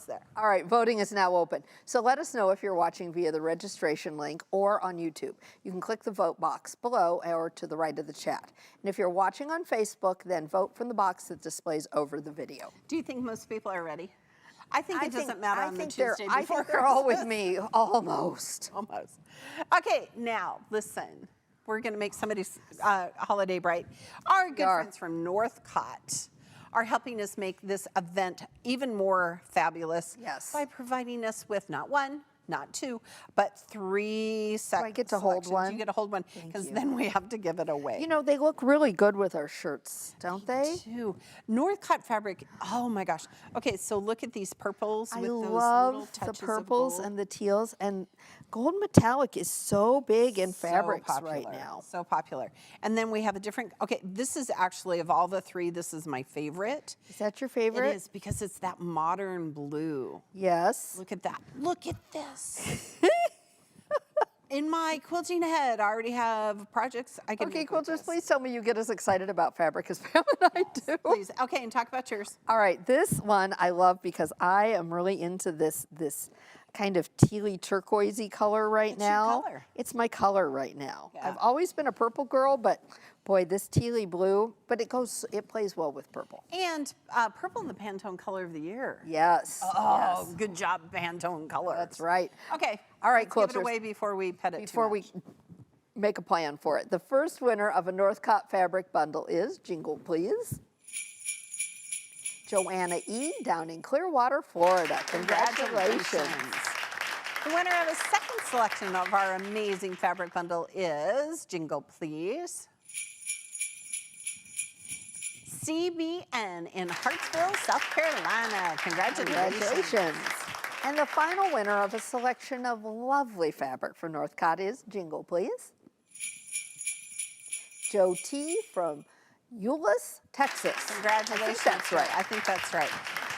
there. All right, voting is now open. So let us know if you're watching via the registration link or on YouTube. You can click the vote box below or to the right of the chat. And if you're watching on Facebook, then vote from the box that displays over the video. Do you think most people are ready? I think it doesn't matter on the Tuesday before I think they're all with me, almost. Almost. Okay, now listen. We're going to make somebody's holiday bright. Our good friends from Northcott are helping us make this event even more fabulous. Yes. By providing us with not one, not two, but three I get to hold one? You get to hold one because then we have to give it away. You know, they look really good with our shirts, don't they? Too. Northcott fabric, oh my gosh. Okay, so look at these purples with those little love touches the purples of gold. and the teals, and gold metallic is so big in fabrics right popular, now. So popular. And then we have a different, okay, this is actually, of all the three, this is my favorite. Is that your favorite? It is because it's that modern blue. Yes. Look at that. Look at this. In my quilting head, I already have projects I can Okay, make with quilters, this. please tell me you get as excited about fabric as Pam and I do. Please. Okay, and talk about yours. All right, this one I love because I am really into this kind of tealy turquoisey color right It's your now. color. It's my color right now. Yeah. I've always been a purple girl, but boy, this tealy blue, but it plays well with purple. And purple, the Pantone color of the year. Yes. Oh, yes. good job, Pantone color. That's right. Okay. All right, let's give quilters. it away before we pet it Before too we much. make a plan for it. The first winner of a Northcott fabric bundle is, jingle please, Joanna E. down in Clearwater, Florida. Congratulations. The winner of a second selection of our amazing fabric bundle is, jingle please, CBN in Hartsville, South Carolina. Congratulations. And the final winner of a selection of lovely fabric from Northcott is, jingle please, Joe T. from Euless, Texas. Congratulations. I think that's right. I think that's right.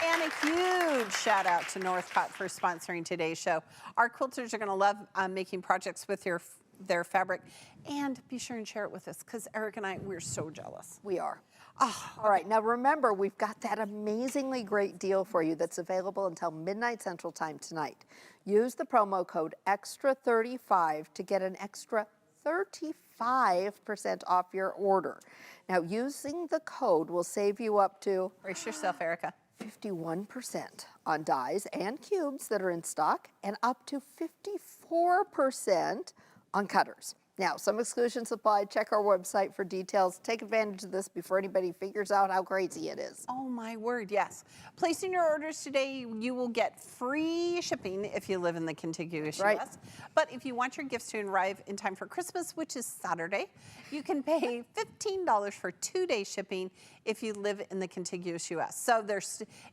And a huge shout out to Northcott for sponsoring today's show. Our quilters are going to love making projects with their fabric. And be sure and share it with us because Eric and I, we're so jealous. We are. All right, now remember, we've got that amazingly great deal for you that's available until midnight Central Time tonight. Use the promo code EXTRA35 to get an extra 35% off your order. Now, using the code will save you up to Brace yourself, Erica. 51% on dies and cubes that are in stock, and up to 54% on cutters. Now, some exclusions apply. Check our website for details. Take advantage of this before anybody figures out how crazy it is. Oh my word, yes. Placing your orders today, you will get free shipping if you live in the contiguous Right. US. But if you want your gifts to arrive in time for Christmas, which is Saturday, you can pay $15 for 2-day shipping if you live in the contiguous US. So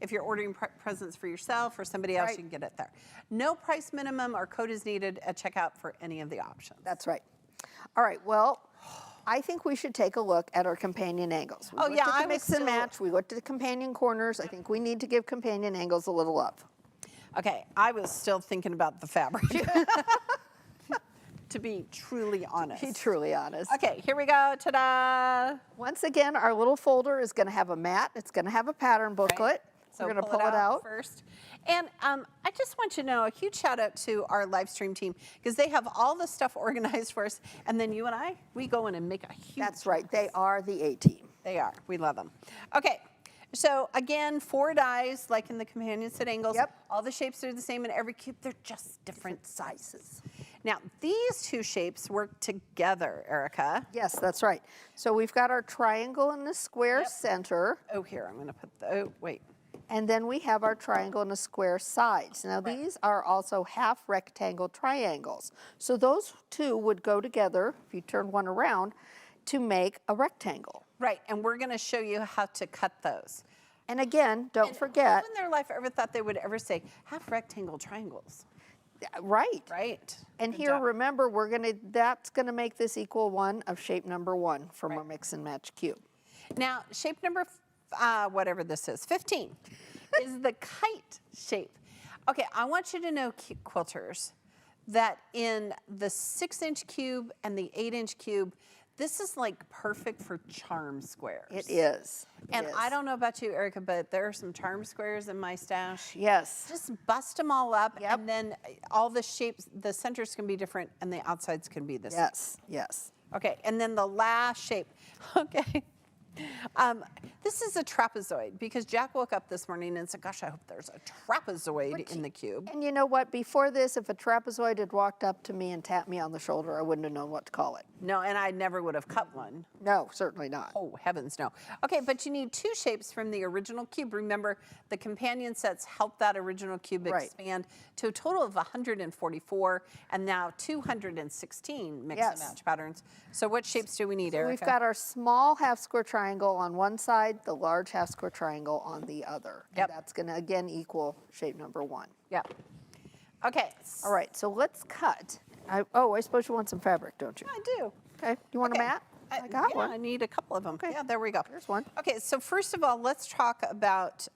if you're ordering presents for yourself or somebody else, Right. you can get it there. No price minimum or code is needed at checkout for any of the options. That's right. All right, well, I think we should take a look at our companion angles. We Oh, looked yeah, at the I was mix and still- match. We looked at the companion corners. I think we need to give companion angles a little love. Okay, I was still thinking about the fabric. To be truly honest. Be truly honest. Okay, here we go. Ta-da! Once again, our little folder is going to have a mat. It's going to have a pattern booklet. So We're going to pull it out. first. And I just want you to know a huge shout out to our live stream team because they have all the stuff organized for us. And then you and I, we go in and make a huge That's right. They are the A-team. They are. We love them. Okay. So again, 4 dies like in the companion set angles. Yep. All the shapes are the same in every cube. They're just different sizes. Now, these two shapes work together, Erica. Yes, that's right. So we've got our triangle in the square Yep. center. Oh, here, I'm going to put the, oh, wait. And then we have our triangle and a square sides. Now these are also half rectangle triangles. So those two would go together, if you turn one around, to make a rectangle. Right, and we're gonna show you how to cut those. And again, don't forget. Who in their life ever thought they would ever say, half rectangle triangles? Right. Right. And Good here, job. remember, that's gonna make this equal one of shape number 1 from our mix and match cube. Now, shape number, whatever this is, 15, is the kite shape. Okay, I want you to know, quilters, that in the 6-inch cube and the 8-inch cube, this is like perfect for charm squares. It is. And I don't know about you, Erica, but there are some charm squares in my stash. Yes. Just bust them all up, Yep. and then all the shapes, the centers can be different, and the outsides can be the same. Yes, yes. Okay, and then the last shape. Okay. This is a trapezoid because Jack woke up this morning and said, gosh, I hope there's a trapezoid in the cube. And you know what? Before this, if a trapezoid had walked up to me and tapped me on the shoulder, I wouldn't have known what to call it. No, and I never would have cut one. No, certainly not. Oh, heavens no. Okay, but you need 2 shapes from the original cube. Remember, the companion sets help that original cube expand to a total of 144 and now 216 mix and match patterns. So what shapes do we need, Erica? We've got our small half square triangle on one side, the large half square triangle on the other. Yep. And that's gonna again equal shape number 1. Yep. Okay. All right, so let's cut. I suppose you want some fabric, don't you? I do. Okay, you want a mat? I got yeah, one. I need a couple of them. Okay. Yeah, there we go. There's one. Okay, so first of all, let's talk about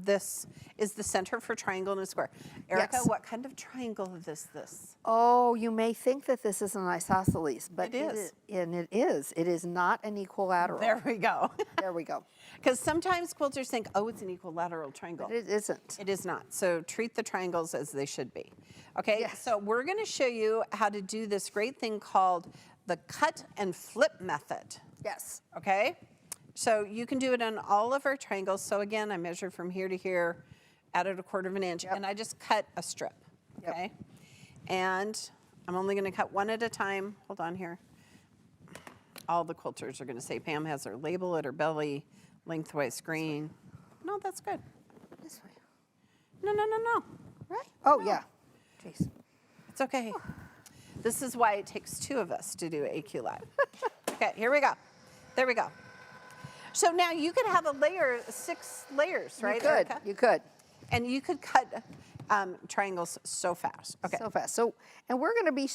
this is the center for triangle and a square. Erica, Yes. what kind of triangle is this? Oh, you may think that this is an isosceles, but It is. And it is. It is not an equilateral. There we go. There we go. Because sometimes quilters think, oh, it's an equilateral triangle. But it isn't. It is not. So treat the triangles as they should be. Okay, Yes. so we're going to show you how to do this great thing called the cut and flip method. Yes. Okay, so you can do it on all of our triangles. So again, I measured from here to here, added 1/4 inch, and I just cut a strip. Yep. Okay, and I'm only going to cut one at a time. Hold on here. All the quilters are going to say Pam has her label at her belly, lengthwise green. No, that's good. This way. No, no, no, no. Right? Oh, yeah. Jeez. It's okay. This is why it takes 2 of us to do AQ Live. Okay, here we go. There we go. So now you could have a layer, 6 layers, right, You could. Erica? You could. And you could cut triangles so fast. Okay. So fast. So, and we're going to be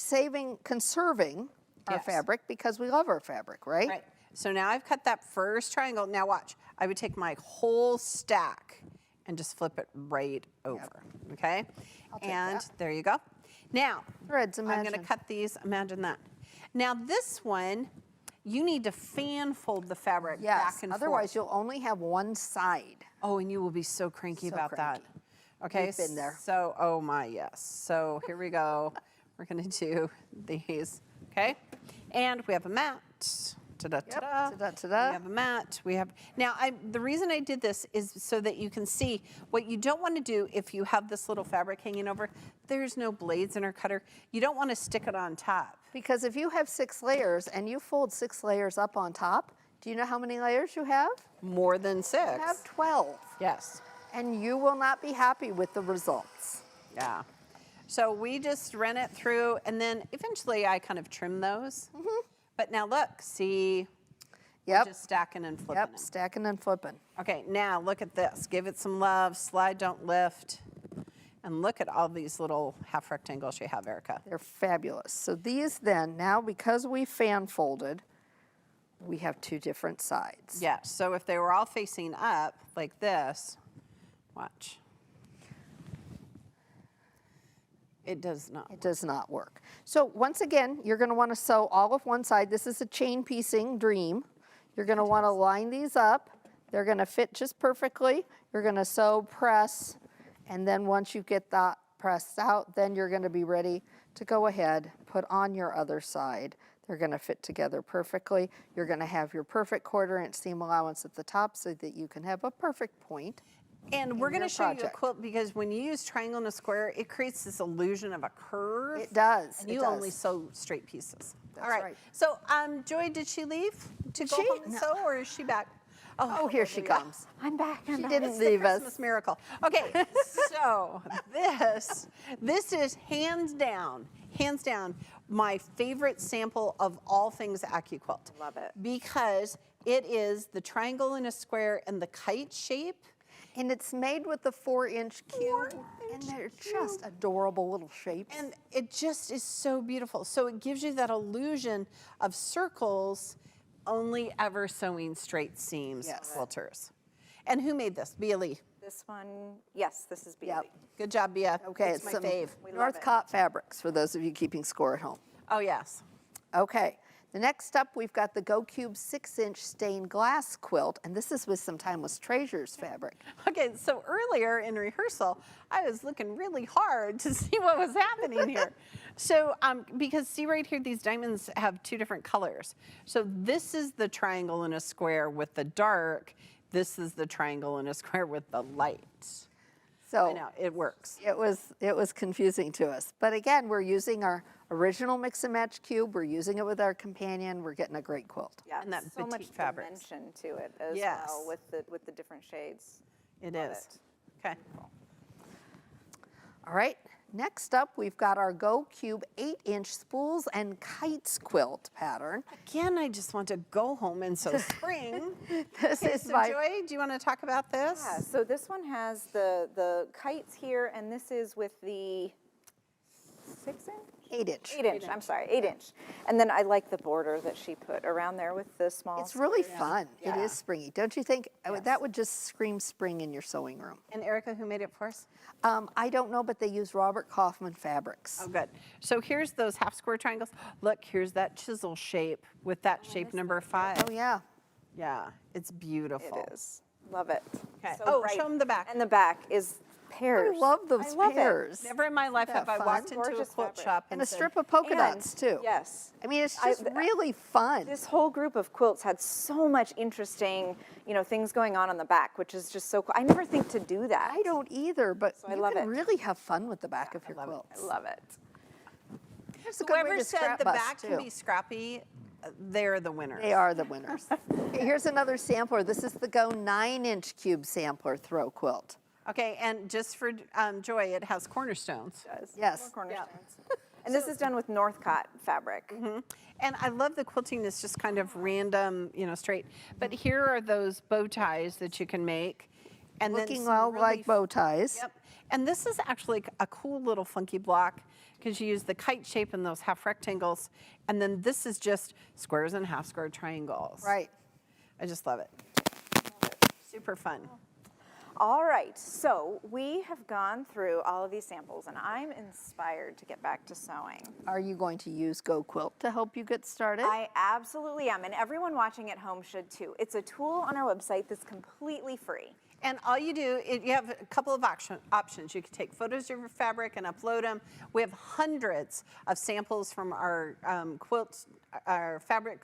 conserving our Yes. fabric because we love our fabric, right? Right. So now I've cut that first triangle. Now watch. I would take my whole stack and just flip it right over. Okay? take And that. there you go. Now, Threads, I'm going imagine. to cut these. Imagine that. Now this one, you need to fan fold the fabric Yes. back and Otherwise, forth. you'll only have one side. Oh, and you will be so cranky So about cranky. that. Okay. We've been there. So, oh my, yes. So here we go. We're going to do these. Okay. And we have a mat. Ta-da, ta-da. Ta-da, ta-da. We have a mat. We have now. The reason I did this is so that you can see what you don't want to do if you have this little fabric hanging over. There's no blades in our cutter. You don't want to stick it on top. Because if you have 6 layers and you fold 6 layers up on top, do you know how many layers you have? More than 6. You have 12. Yes. And you will not be happy with the results. Yeah. So we just run it through, and then eventually I kind of trim those. But now look, see, Yep. just stacking and flipping Yep, them. stacking and flipping. Okay, now look at this. Give it some love. Slide, don't lift. And look at all these little half rectangles you have, Erica. They're fabulous. So these then, now because we fan folded, we have 2 different sides. Yeah, so if they were all facing up like this, watch. It does not. It does not work. So once again, you're going to want to sew all of one side. This is a chain piecing dream. You're going to want to line these up. They're going to fit just perfectly. You're going to sew, press, and then once you get that pressed out, then you're going to be ready to go ahead, put on your other side. They're going to fit together perfectly. You're going to have your perfect 1/4 inch seam allowance at the top so that you can have a perfect point. And we're going to your show you a project. quilt because when you use triangle and a square, it creates this illusion of a curve. It does. And it you does. only sew straight pieces. That's All right. right. So, Joy, did she leave to go She? home and No. sew, or is she back? Oh, here she comes. I'm back. She I'm back. didn't It's the leave us. Christmas miracle. Okay, so this is hands down, my favorite sample of all things AccuQuilt. Love it. Because it is the triangle and a square and the kite shape. And it's made with the 4-inch cube, and they're just adorable little shapes. And it just is so beautiful. So it gives you that illusion of circles, only ever sewing straight seams, Yes. quilters. And who made this? Bia Lee. This one, yes, this is Bea. Yep. Good job, Bia. Okay, it's my some fave. We love it. Northcott fabrics for those of you keeping score at home. Oh, yes. Okay, the next up we've got the Qube 6-inch stained glass quilt, and this is with some Timeless Treasures fabric. Okay, so earlier in rehearsal, I was looking really hard to see what was happening here. So, because see right here, these diamonds have 2 different colors. So this is the triangle and a square with the dark. This is the triangle and a square with the light. I So know, it works. it was confusing to us. But again, we're using our original mix and match cube. We're using it with our companion. We're getting a great quilt. Yeah, And that so much petite fabrics. dimension to it as Yes. well with the different shades. It Love is. Okay. All right, next up we've got our Qube 8-inch spools and kites quilt pattern. Again, I just want to go home and sew spring. This Okay, is so my Joy, do you want to talk about this? Yeah, so this one has the kites here, and this is with the 6-inch? 8-inch. 8-inch, I'm sorry, 8-inch. And then I like the border that she put around there with the small. It's really squares. fun. It Yeah. is springy. Don't you think? That would just scream spring in your sewing room. And Erica, who made it for us? I don't know, but they use Robert Kaufman fabrics. Oh, good. So here's those half square triangles. Look, here's that chisel shape with that shape number 5. Oh, yeah. Yeah, it's beautiful. It is. Love it. Okay. So Oh, bright. show 'em the back. And the back is pairs. I love those I love it. pairs. Never in my life Isn't have that I fun? walked into a Gorgeous quilt fabric. shop And a said, strip of polka And- dots, too. Yes. I mean, it's just really fun. This whole group of quilts had so much interesting, things going on the back, which is just so cool. I never think to do that. I don't either, but I you love can it. really have fun with the back of your I quilts. love it. It's a good way Whoever to said scrap the bust, back can too. be scrappy, they're the winners. They are the winners. Okay, here's another sampler. This is the Go 9-inch Qube sampler throw quilt. Okay, and just for Joy, it has cornerstones. It does. Yes. More cornerstones. And this is done with Northcott fabric. And I love the quilting is just kind of random, straight. But here are those bow ties that you can make. And then Looking some all really like bow ties. Yep. And this is actually a cool little funky block because you use the kite shape in those half rectangles. And then this is just squares and half square triangles. Right. I just love it. Super fun. All right, so we have gone through all of these samples, and I'm inspired to get back to sewing. Are you going to use Go Quilt to help you get started? I absolutely am, and everyone watching at home should too. It's a tool on our website that's completely free. And all you do, you have a couple of options. You can take photos of your fabric and upload them. We have hundreds of samples from our quilts, our fabric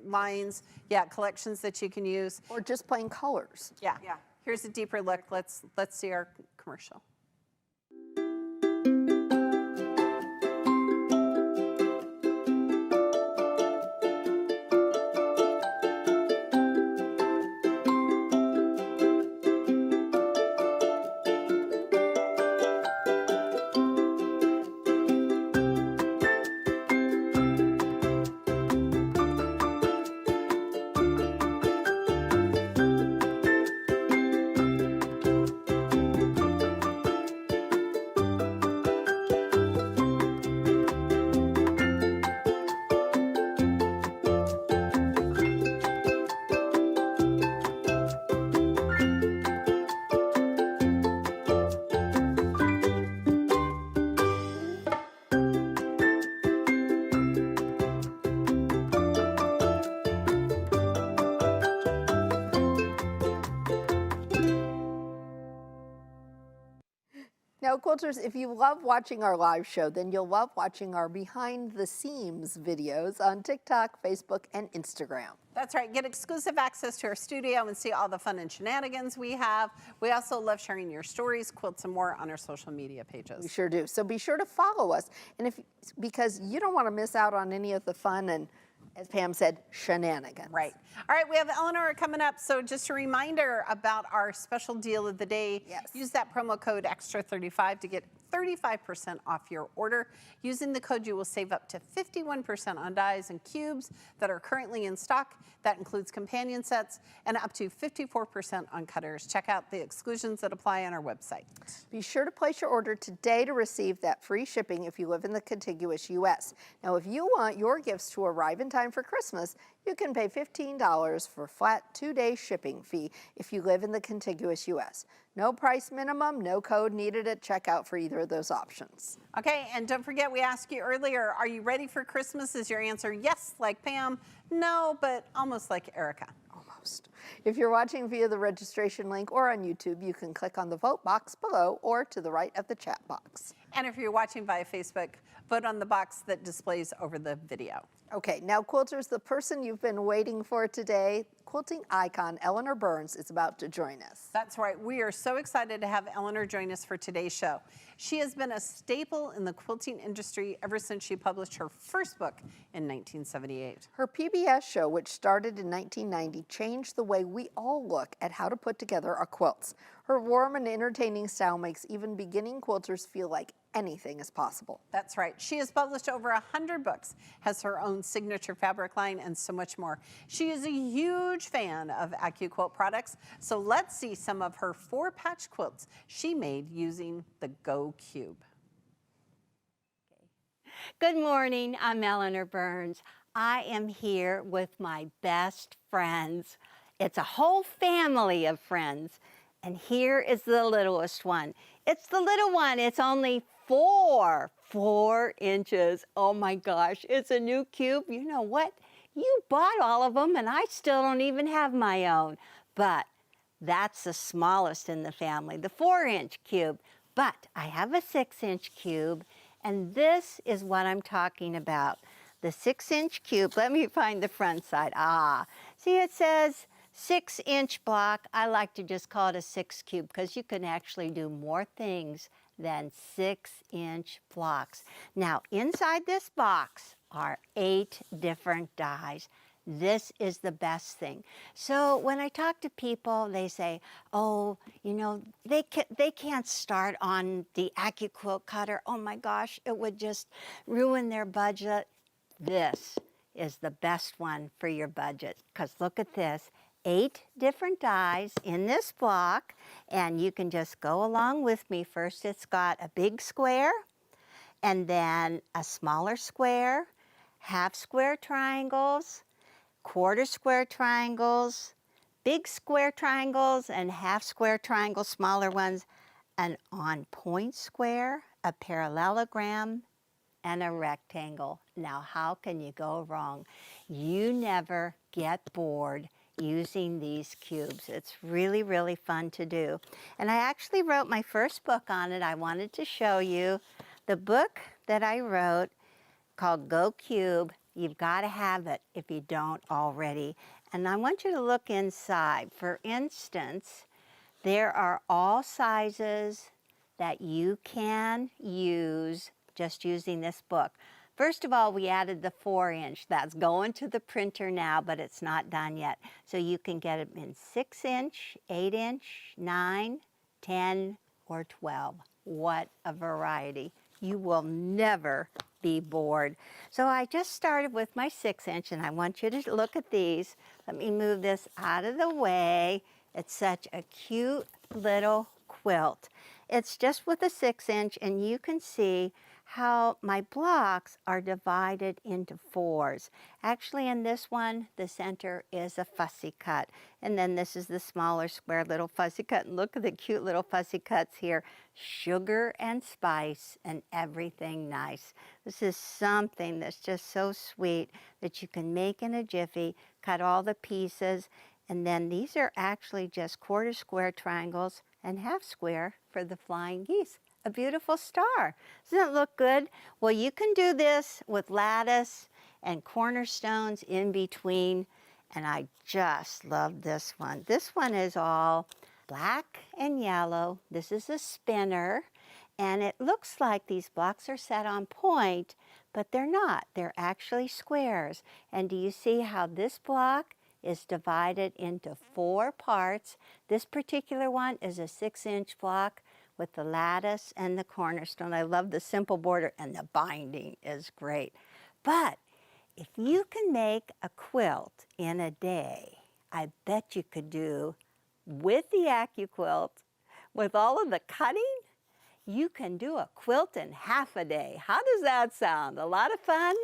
lines, collections that you can use. Or just plain colors? Yeah. Yeah. Here's a deeper look. Let's see our commercial. Now, quilters, if you love watching our live show, then you'll love watching our behind the seams videos on TikTok, Facebook, and Instagram. That's right. Get exclusive access to our studio and see all the fun and shenanigans we have. We also love sharing your stories, quilts, and more on our social media pages. We sure do. So be sure to follow us. And because you don't want to miss out on any of the fun and As Pam said, shenanigans. Right. All right, we have Eleanor coming up. So just a reminder about our special deal of the day. Yes. Use that promo code EXTRA35 to get 35% off your order. Using the code, you will save up to 51% on dies and cubes that are currently in stock. That includes companion sets and up to 54% on cutters. Check out the exclusions that apply on our website. Be sure to place your order today to receive that free shipping if you live in the contiguous U.S. Now, if you want your gifts to arrive in time for Christmas, you can pay $15 for flat 2-day shipping fee if you live in the contiguous U.S. No price minimum, no code needed at checkout for either of those options. Okay, and don't forget, we asked you earlier, are you ready for Christmas? Is your answer yes, like Pam? No, but almost like Erica. Almost. If you're watching via the registration link or on YouTube, you can click on the vote box below or to the right of the chat box. And if you're watching via Facebook, vote on the box that displays over the video. Okay, now quilters, the person you've been waiting for today, quilting icon Eleanor Burns, is about to join us. That's right. We are so excited to have Eleanor join us for today's show. She has been a staple in the quilting industry ever since she published her first book in 1978. Her PBS show, which started in 1990, changed the way we all look at how to put together our quilts. Her warm and entertaining style makes even beginning quilters feel like anything is possible. That's right. She has published over 100 books, has her own signature fabric line, and so much more. She is a huge fan of Quilt products, so let's see some of her 4-patch quilts she made using the Qube. Good morning, I'm Eleanor Burns. I am here with my best friends. It's a whole family of friends. And here is the littlest one. It's the little one, it's only 4 inches. Oh my gosh, it's a new Qube. You know what? You bought all of them and I still don't even have my own. But that's the smallest in the family, the 4-inch Qube. But I have a 6-inch Qube, and this is what I'm talking about. The 6-inch Qube, let me find the front side. See it says 6-inch block. I like to just call it a 6 Qube because you can actually do more things than 6-inch blocks. Now, inside this box are 8 different dies. This is the best thing. So when I talk to people, they say, oh, you know, they can't start on the Quilt cutter. Oh my gosh, it would just ruin their budget. This is the best one for your budget because look at this. 8 different dies in this block, and you can just go along with me. First, it's got a big square, and then a smaller square, half square triangles, quarter square triangles, big square triangles, and half square triangles, smaller ones, an on-point square, a parallelogram, and a rectangle. Now, how can you go wrong? You never get bored using these Qubes. It's really, really fun to do. And I actually wrote my first book on it. I wanted to show you the book that I wrote called Go Qube. You've got to have it if you don't already. And I want you to look inside. For instance, there are all sizes that you can use just using this book. First of all, we added the 4-inch. That's going to the printer now, but it's not done yet. So you can get it in 6-inch, 8-inch, 9, 10, or 12. What a variety. You will never be bored. So I just started with my 6-inch, and I want you to look at these. Let me move this out of the way. It's such a cute little quilt. It's just with a 6-inch, and you can see how my blocks are divided into 4s. Actually, in this one, the center is a fussy cut. And then this is the smaller square little fussy cut. And look at the cute little fussy cuts here. Sugar and spice and everything nice. This is something that's just so sweet that you can make in a jiffy, cut all the pieces. And then these are actually just quarter square triangles and half square for the flying geese. A beautiful star. Doesn't it look good? Well, you can do this with lattice and cornerstones in between, and I just love this one. This one is all black and yellow. This is a spinner, and it looks like these blocks are set on point, but they're not. They're actually squares. And do you see how this block is divided into 4 parts? This particular one is a 6-inch block with the lattice and the cornerstone. I love the simple border, and the binding is great. But if you can make a quilt in a day, I bet you could do, with the AccuQuilt, with all of the cutting, you can do a quilt in half a day. How does that sound? A lot of fun?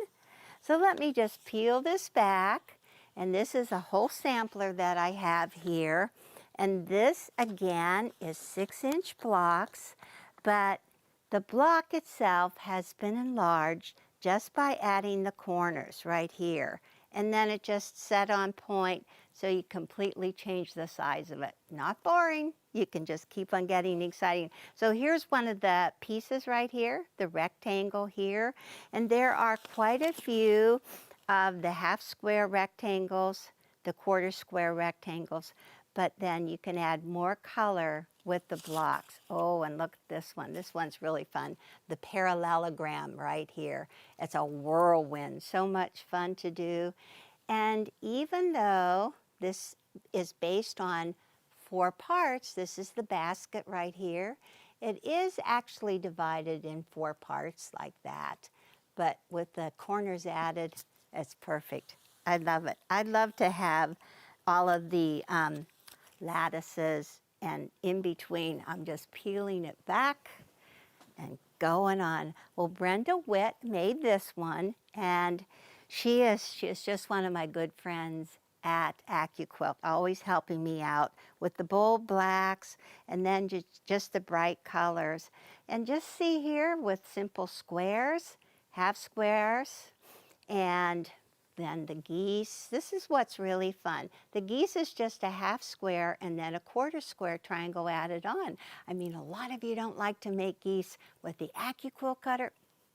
So let me just peel this back. And this is a whole sampler that I have here. And this, again, is 6-inch blocks, but the block itself has been enlarged just by adding the corners right here. And then it just set on point, so you completely change the size of it. Not boring. You can just keep on getting exciting. So here's one of the pieces right here, the rectangle here. And there are quite a few of the half-square rectangles, the quarter-square rectangles, but then you can add more color with the blocks. Oh, and look at this one. This one's really fun. The parallelogram right here. It's a whirlwind. So much fun to do. And even though this is based on 4 parts, this is the basket right here. It is actually divided in 4 parts like that. But with the corners added, it's perfect. I love it. I'd love to have all of the lattices, and in between, I'm just peeling it back and going on. Well, Brenda Witt made this one, and she is just one of my good friends at AccuQuilt, always helping me out with the bold blacks and then just the bright colors. And just see here with simple squares, half squares, and then the geese. This is what's really fun. The geese is just a half square and then a quarter square triangle added on. I mean, a lot of you don't like to make geese with the AccuQuilt cutter.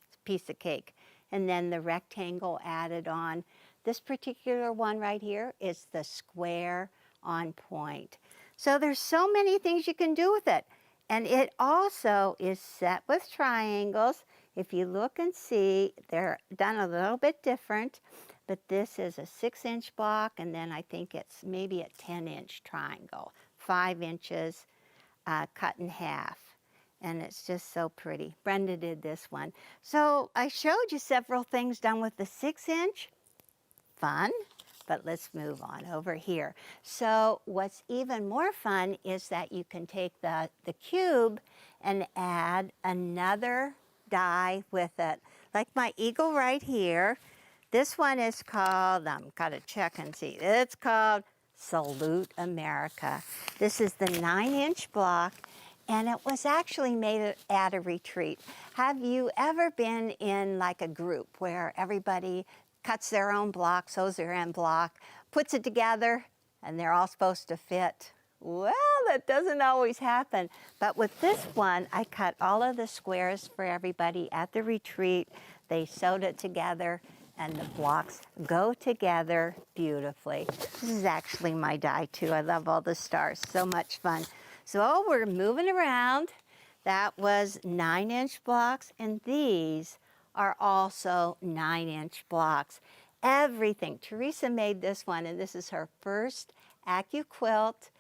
It's a piece of cake. And then the rectangle added on. This particular one right here is the square on point. So there's so many things you can do with it. And it also is set with triangles. If you look and see, they're done a little bit different. But this is a 6-inch block, and then I think it's maybe a 10-inch triangle, 5 inches cut in half. And it's just so pretty. Brenda did this one. So I showed you several things done with the 6-inch. Fun, but let's move on over here. So what's even more fun is that you can take the Qube and add another die with it. Like my eagle right here. This one is called, gotta check and see, it's called Salute America. This is the 9-inch block, and it was actually made at a retreat. Have you ever been in like a group where everybody cuts their own block, sews their own block, puts it together, and they're all supposed to fit? Well, that doesn't always happen. But with this one, I cut all of the squares for everybody at the retreat. They sewed it together, and the blocks go together beautifully. This is actually my die too. I love all the stars, so much fun. So we're moving around. That was 9-inch blocks, and these are also 9-inch blocks. Everything. Teresa made this one, and this is her first AccuQuilt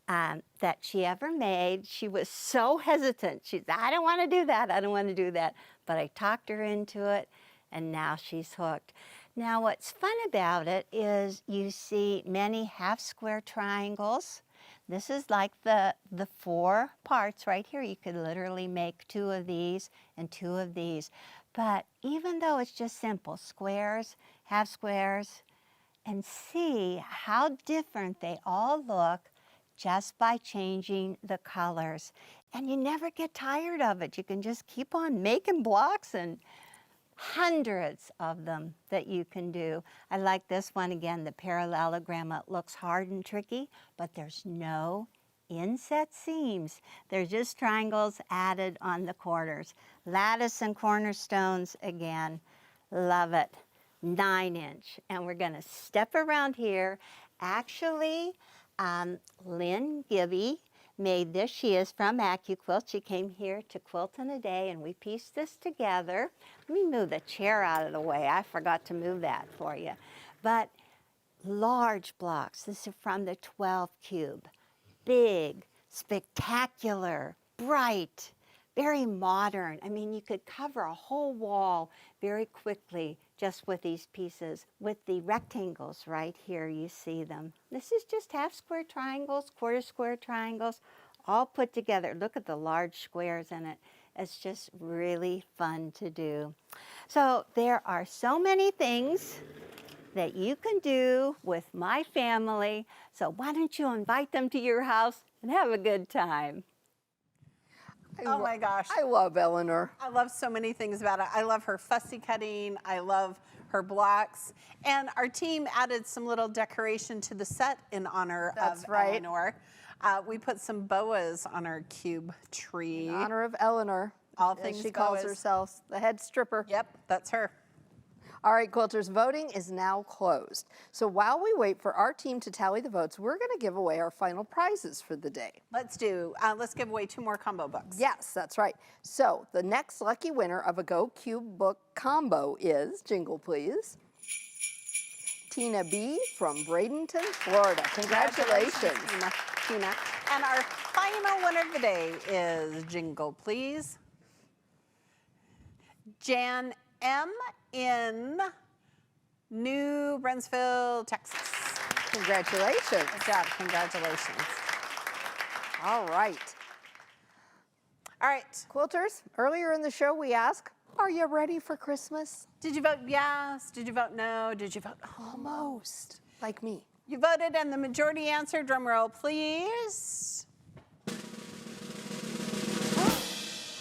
that she ever made. She was so hesitant. She said, I don't want to do that. I don't want to do that. But I talked her into it, and now she's hooked. Now what's fun about it is you see many half-square triangles. This is like the 4 parts right here. You could literally make 2 of these and 2 of these. But even though it's just simple, squares, half squares, and see how different they all look just by changing the colors. And you never get tired of it. You can just keep on making blocks, and hundreds of them that you can do. I like this one again, the parallelogram. It looks hard and tricky, but there's no inset seams. They're just triangles added on the corners. Lattice and cornerstones again. Love it. 9-inch. And we're going to step around here. Actually, Lynn Gibby made this. She is from AccuQuilt. She came here to Quilt in a Day, and we pieced this together. Let me move the chair out of the way. I forgot to move that for you. But large blocks. This is from the 12 Qube. Big, spectacular, bright, very modern. I mean, you could cover a whole wall very quickly just with these pieces. With the rectangles right here, you see them. This is just half square triangles, quarter square triangles, all put together. Look at the large squares in it. It's just really fun to do. So there are so many things that you can do with my family. So why don't you invite them to your house and have a good time? Oh my gosh. I love Eleanor. I love so many things about it. I love her fussy cutting. I love her blocks. And our team added some little decoration to the set in honor of Eleanor. We put some boas on our Qube tree. In honor of Eleanor. All things she calls boas. herself, the head stripper. Yep, that's her. All right, quilters, voting is now closed. So while we wait for our team to tally the votes, we're going to give away our final prizes for the day. Let's give away 2 more combo books. Yes, that's right. So the next lucky winner of a Go Qube book combo is, jingle please, Tina B. from Bradenton, Florida. Congratulations. Tina. And our final winner of the day is, jingle please, Jan M. in New Brunsville, Texas. Congratulations. Good job. Congratulations. All right. All right. Quilters, earlier in the show we asked, are you ready for Christmas? Did you vote yes? Did you vote no? Did you vote Almost. Like me. You voted and the majority answered. Drum roll, please.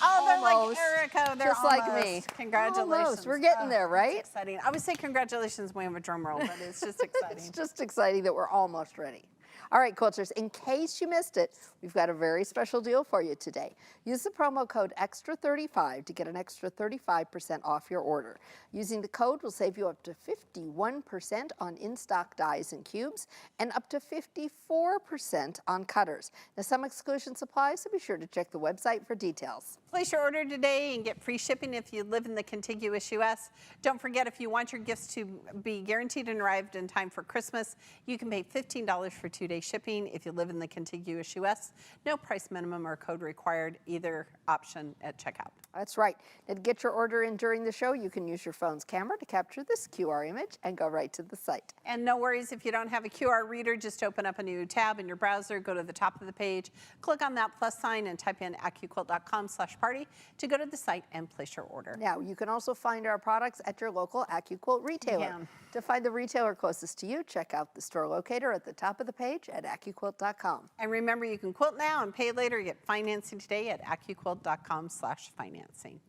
Oh, they're Almost. like Erica. They're Just like almost. me. Congratulations. Almost. We're getting there, right? That's exciting. I would say congratulations when we have a drum roll, but it's just exciting. It's just exciting that we're almost ready. All right, quilters, in case you missed it, we've got a very special deal for you today. Use the promo code EXTRA35 to get an extra 35% off your order. Using the code will save you up to 51% on in-stock dies and cubes and up to 54% on cutters. Now, some exclusions apply, so be sure to check the website for details. Place your order today and get free shipping if you live in the contiguous U.S. Don't forget, if you want your gifts to be guaranteed and arrived in time for Christmas, you can pay $15 for 2-day shipping if you live in the contiguous U.S. No price minimum or code required, either option at checkout. That's right. Now, to get your order in during the show, you can use your phone's camera to capture this QR image and go right to the site. And no worries if you don't have a QR reader, just open up a new tab in your browser, go to the top of the page, click on that plus sign and type in AccuQuilt.com/party to go to the site and place your order. Now, you can also find our products at your local AccuQuilt retailer. Yeah. To find the retailer closest to you, check out the store locator at the top of the page at AccuQuilt.com. And remember, you can quilt now and pay later. Get financing today at AccuQuilt.com/financing.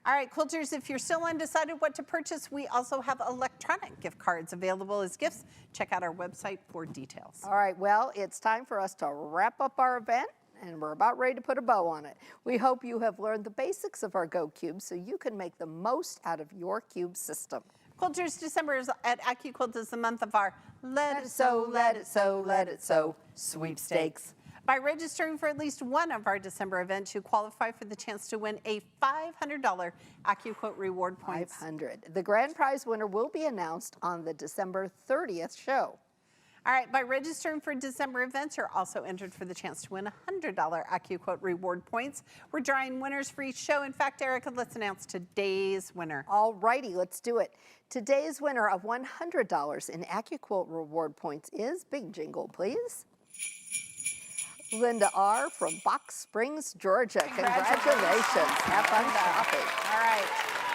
All right, quilters, if you're still undecided what to purchase, we also have electronic gift cards available as gifts. Check out our website for details. All right, well, it's time for us to wrap up our event, and we're about ready to put a bow on it. We hope you have learned the basics of our Go Qube so you can make the most out of your Qube system. Quilters, December at AccuQuilt is the month of our Let It Sew, let it sew, let it sew sweepstakes. By registering for at least one of our December events, you qualify for the chance to win a $500 AccuQuilt reward points. 500. The grand prize winner will be announced on the December 30th show. All right, by registering for December events, you're also entered for the chance to win $100 AccuQuote reward points. We're drawing winners for each show. In fact, Erica, let's announce today's winner. All righty, let's do it. Today's winner of $100 in AccuQuote reward points is, big jingle please, Linda R. from Box Springs, Georgia. Congratulations. Have fun shopping. All right.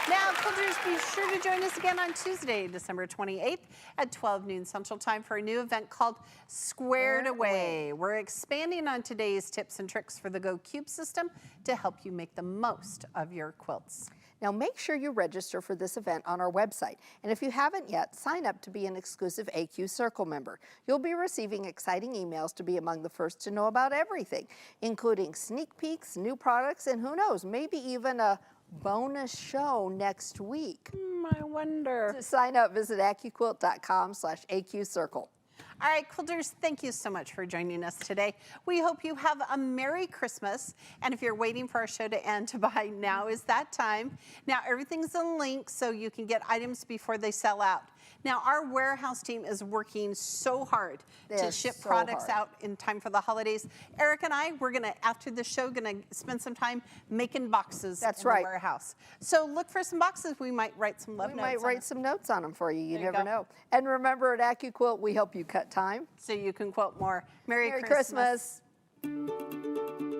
Now, quilters, be sure to join us again on Tuesday, December 28th at 12 noon Central Time for a new event called Squared Away. We're expanding on today's tips and tricks for the Go Qube system to help you make the most of your quilts. Now, make sure you register for this event on our website. And if you haven't yet, sign up to be an exclusive AQ Circle member. You'll be receiving exciting emails to be among the first to know about everything, including sneak peeks, new products, and who knows, maybe even a bonus show next week. I wonder. To sign up, visit AccuQuilt.com/AQ Circle. All right, quilters, thank you so much for joining us today. We hope you have a Merry Christmas. And if you're waiting for our show to end to buy, now is that time. Now, everything's a link so you can get items before they sell out. Now, our warehouse team is working so hard to ship products out in time for the holidays. Eric and I, we're going to, after the show, going to spend some time making boxes in the warehouse. So look for some boxes. We might write some love notes. We might write some notes on them for you. You never know. And remember, at AccuQuilt, we help you cut time so you can quilt more. Merry Christmas. Christmas.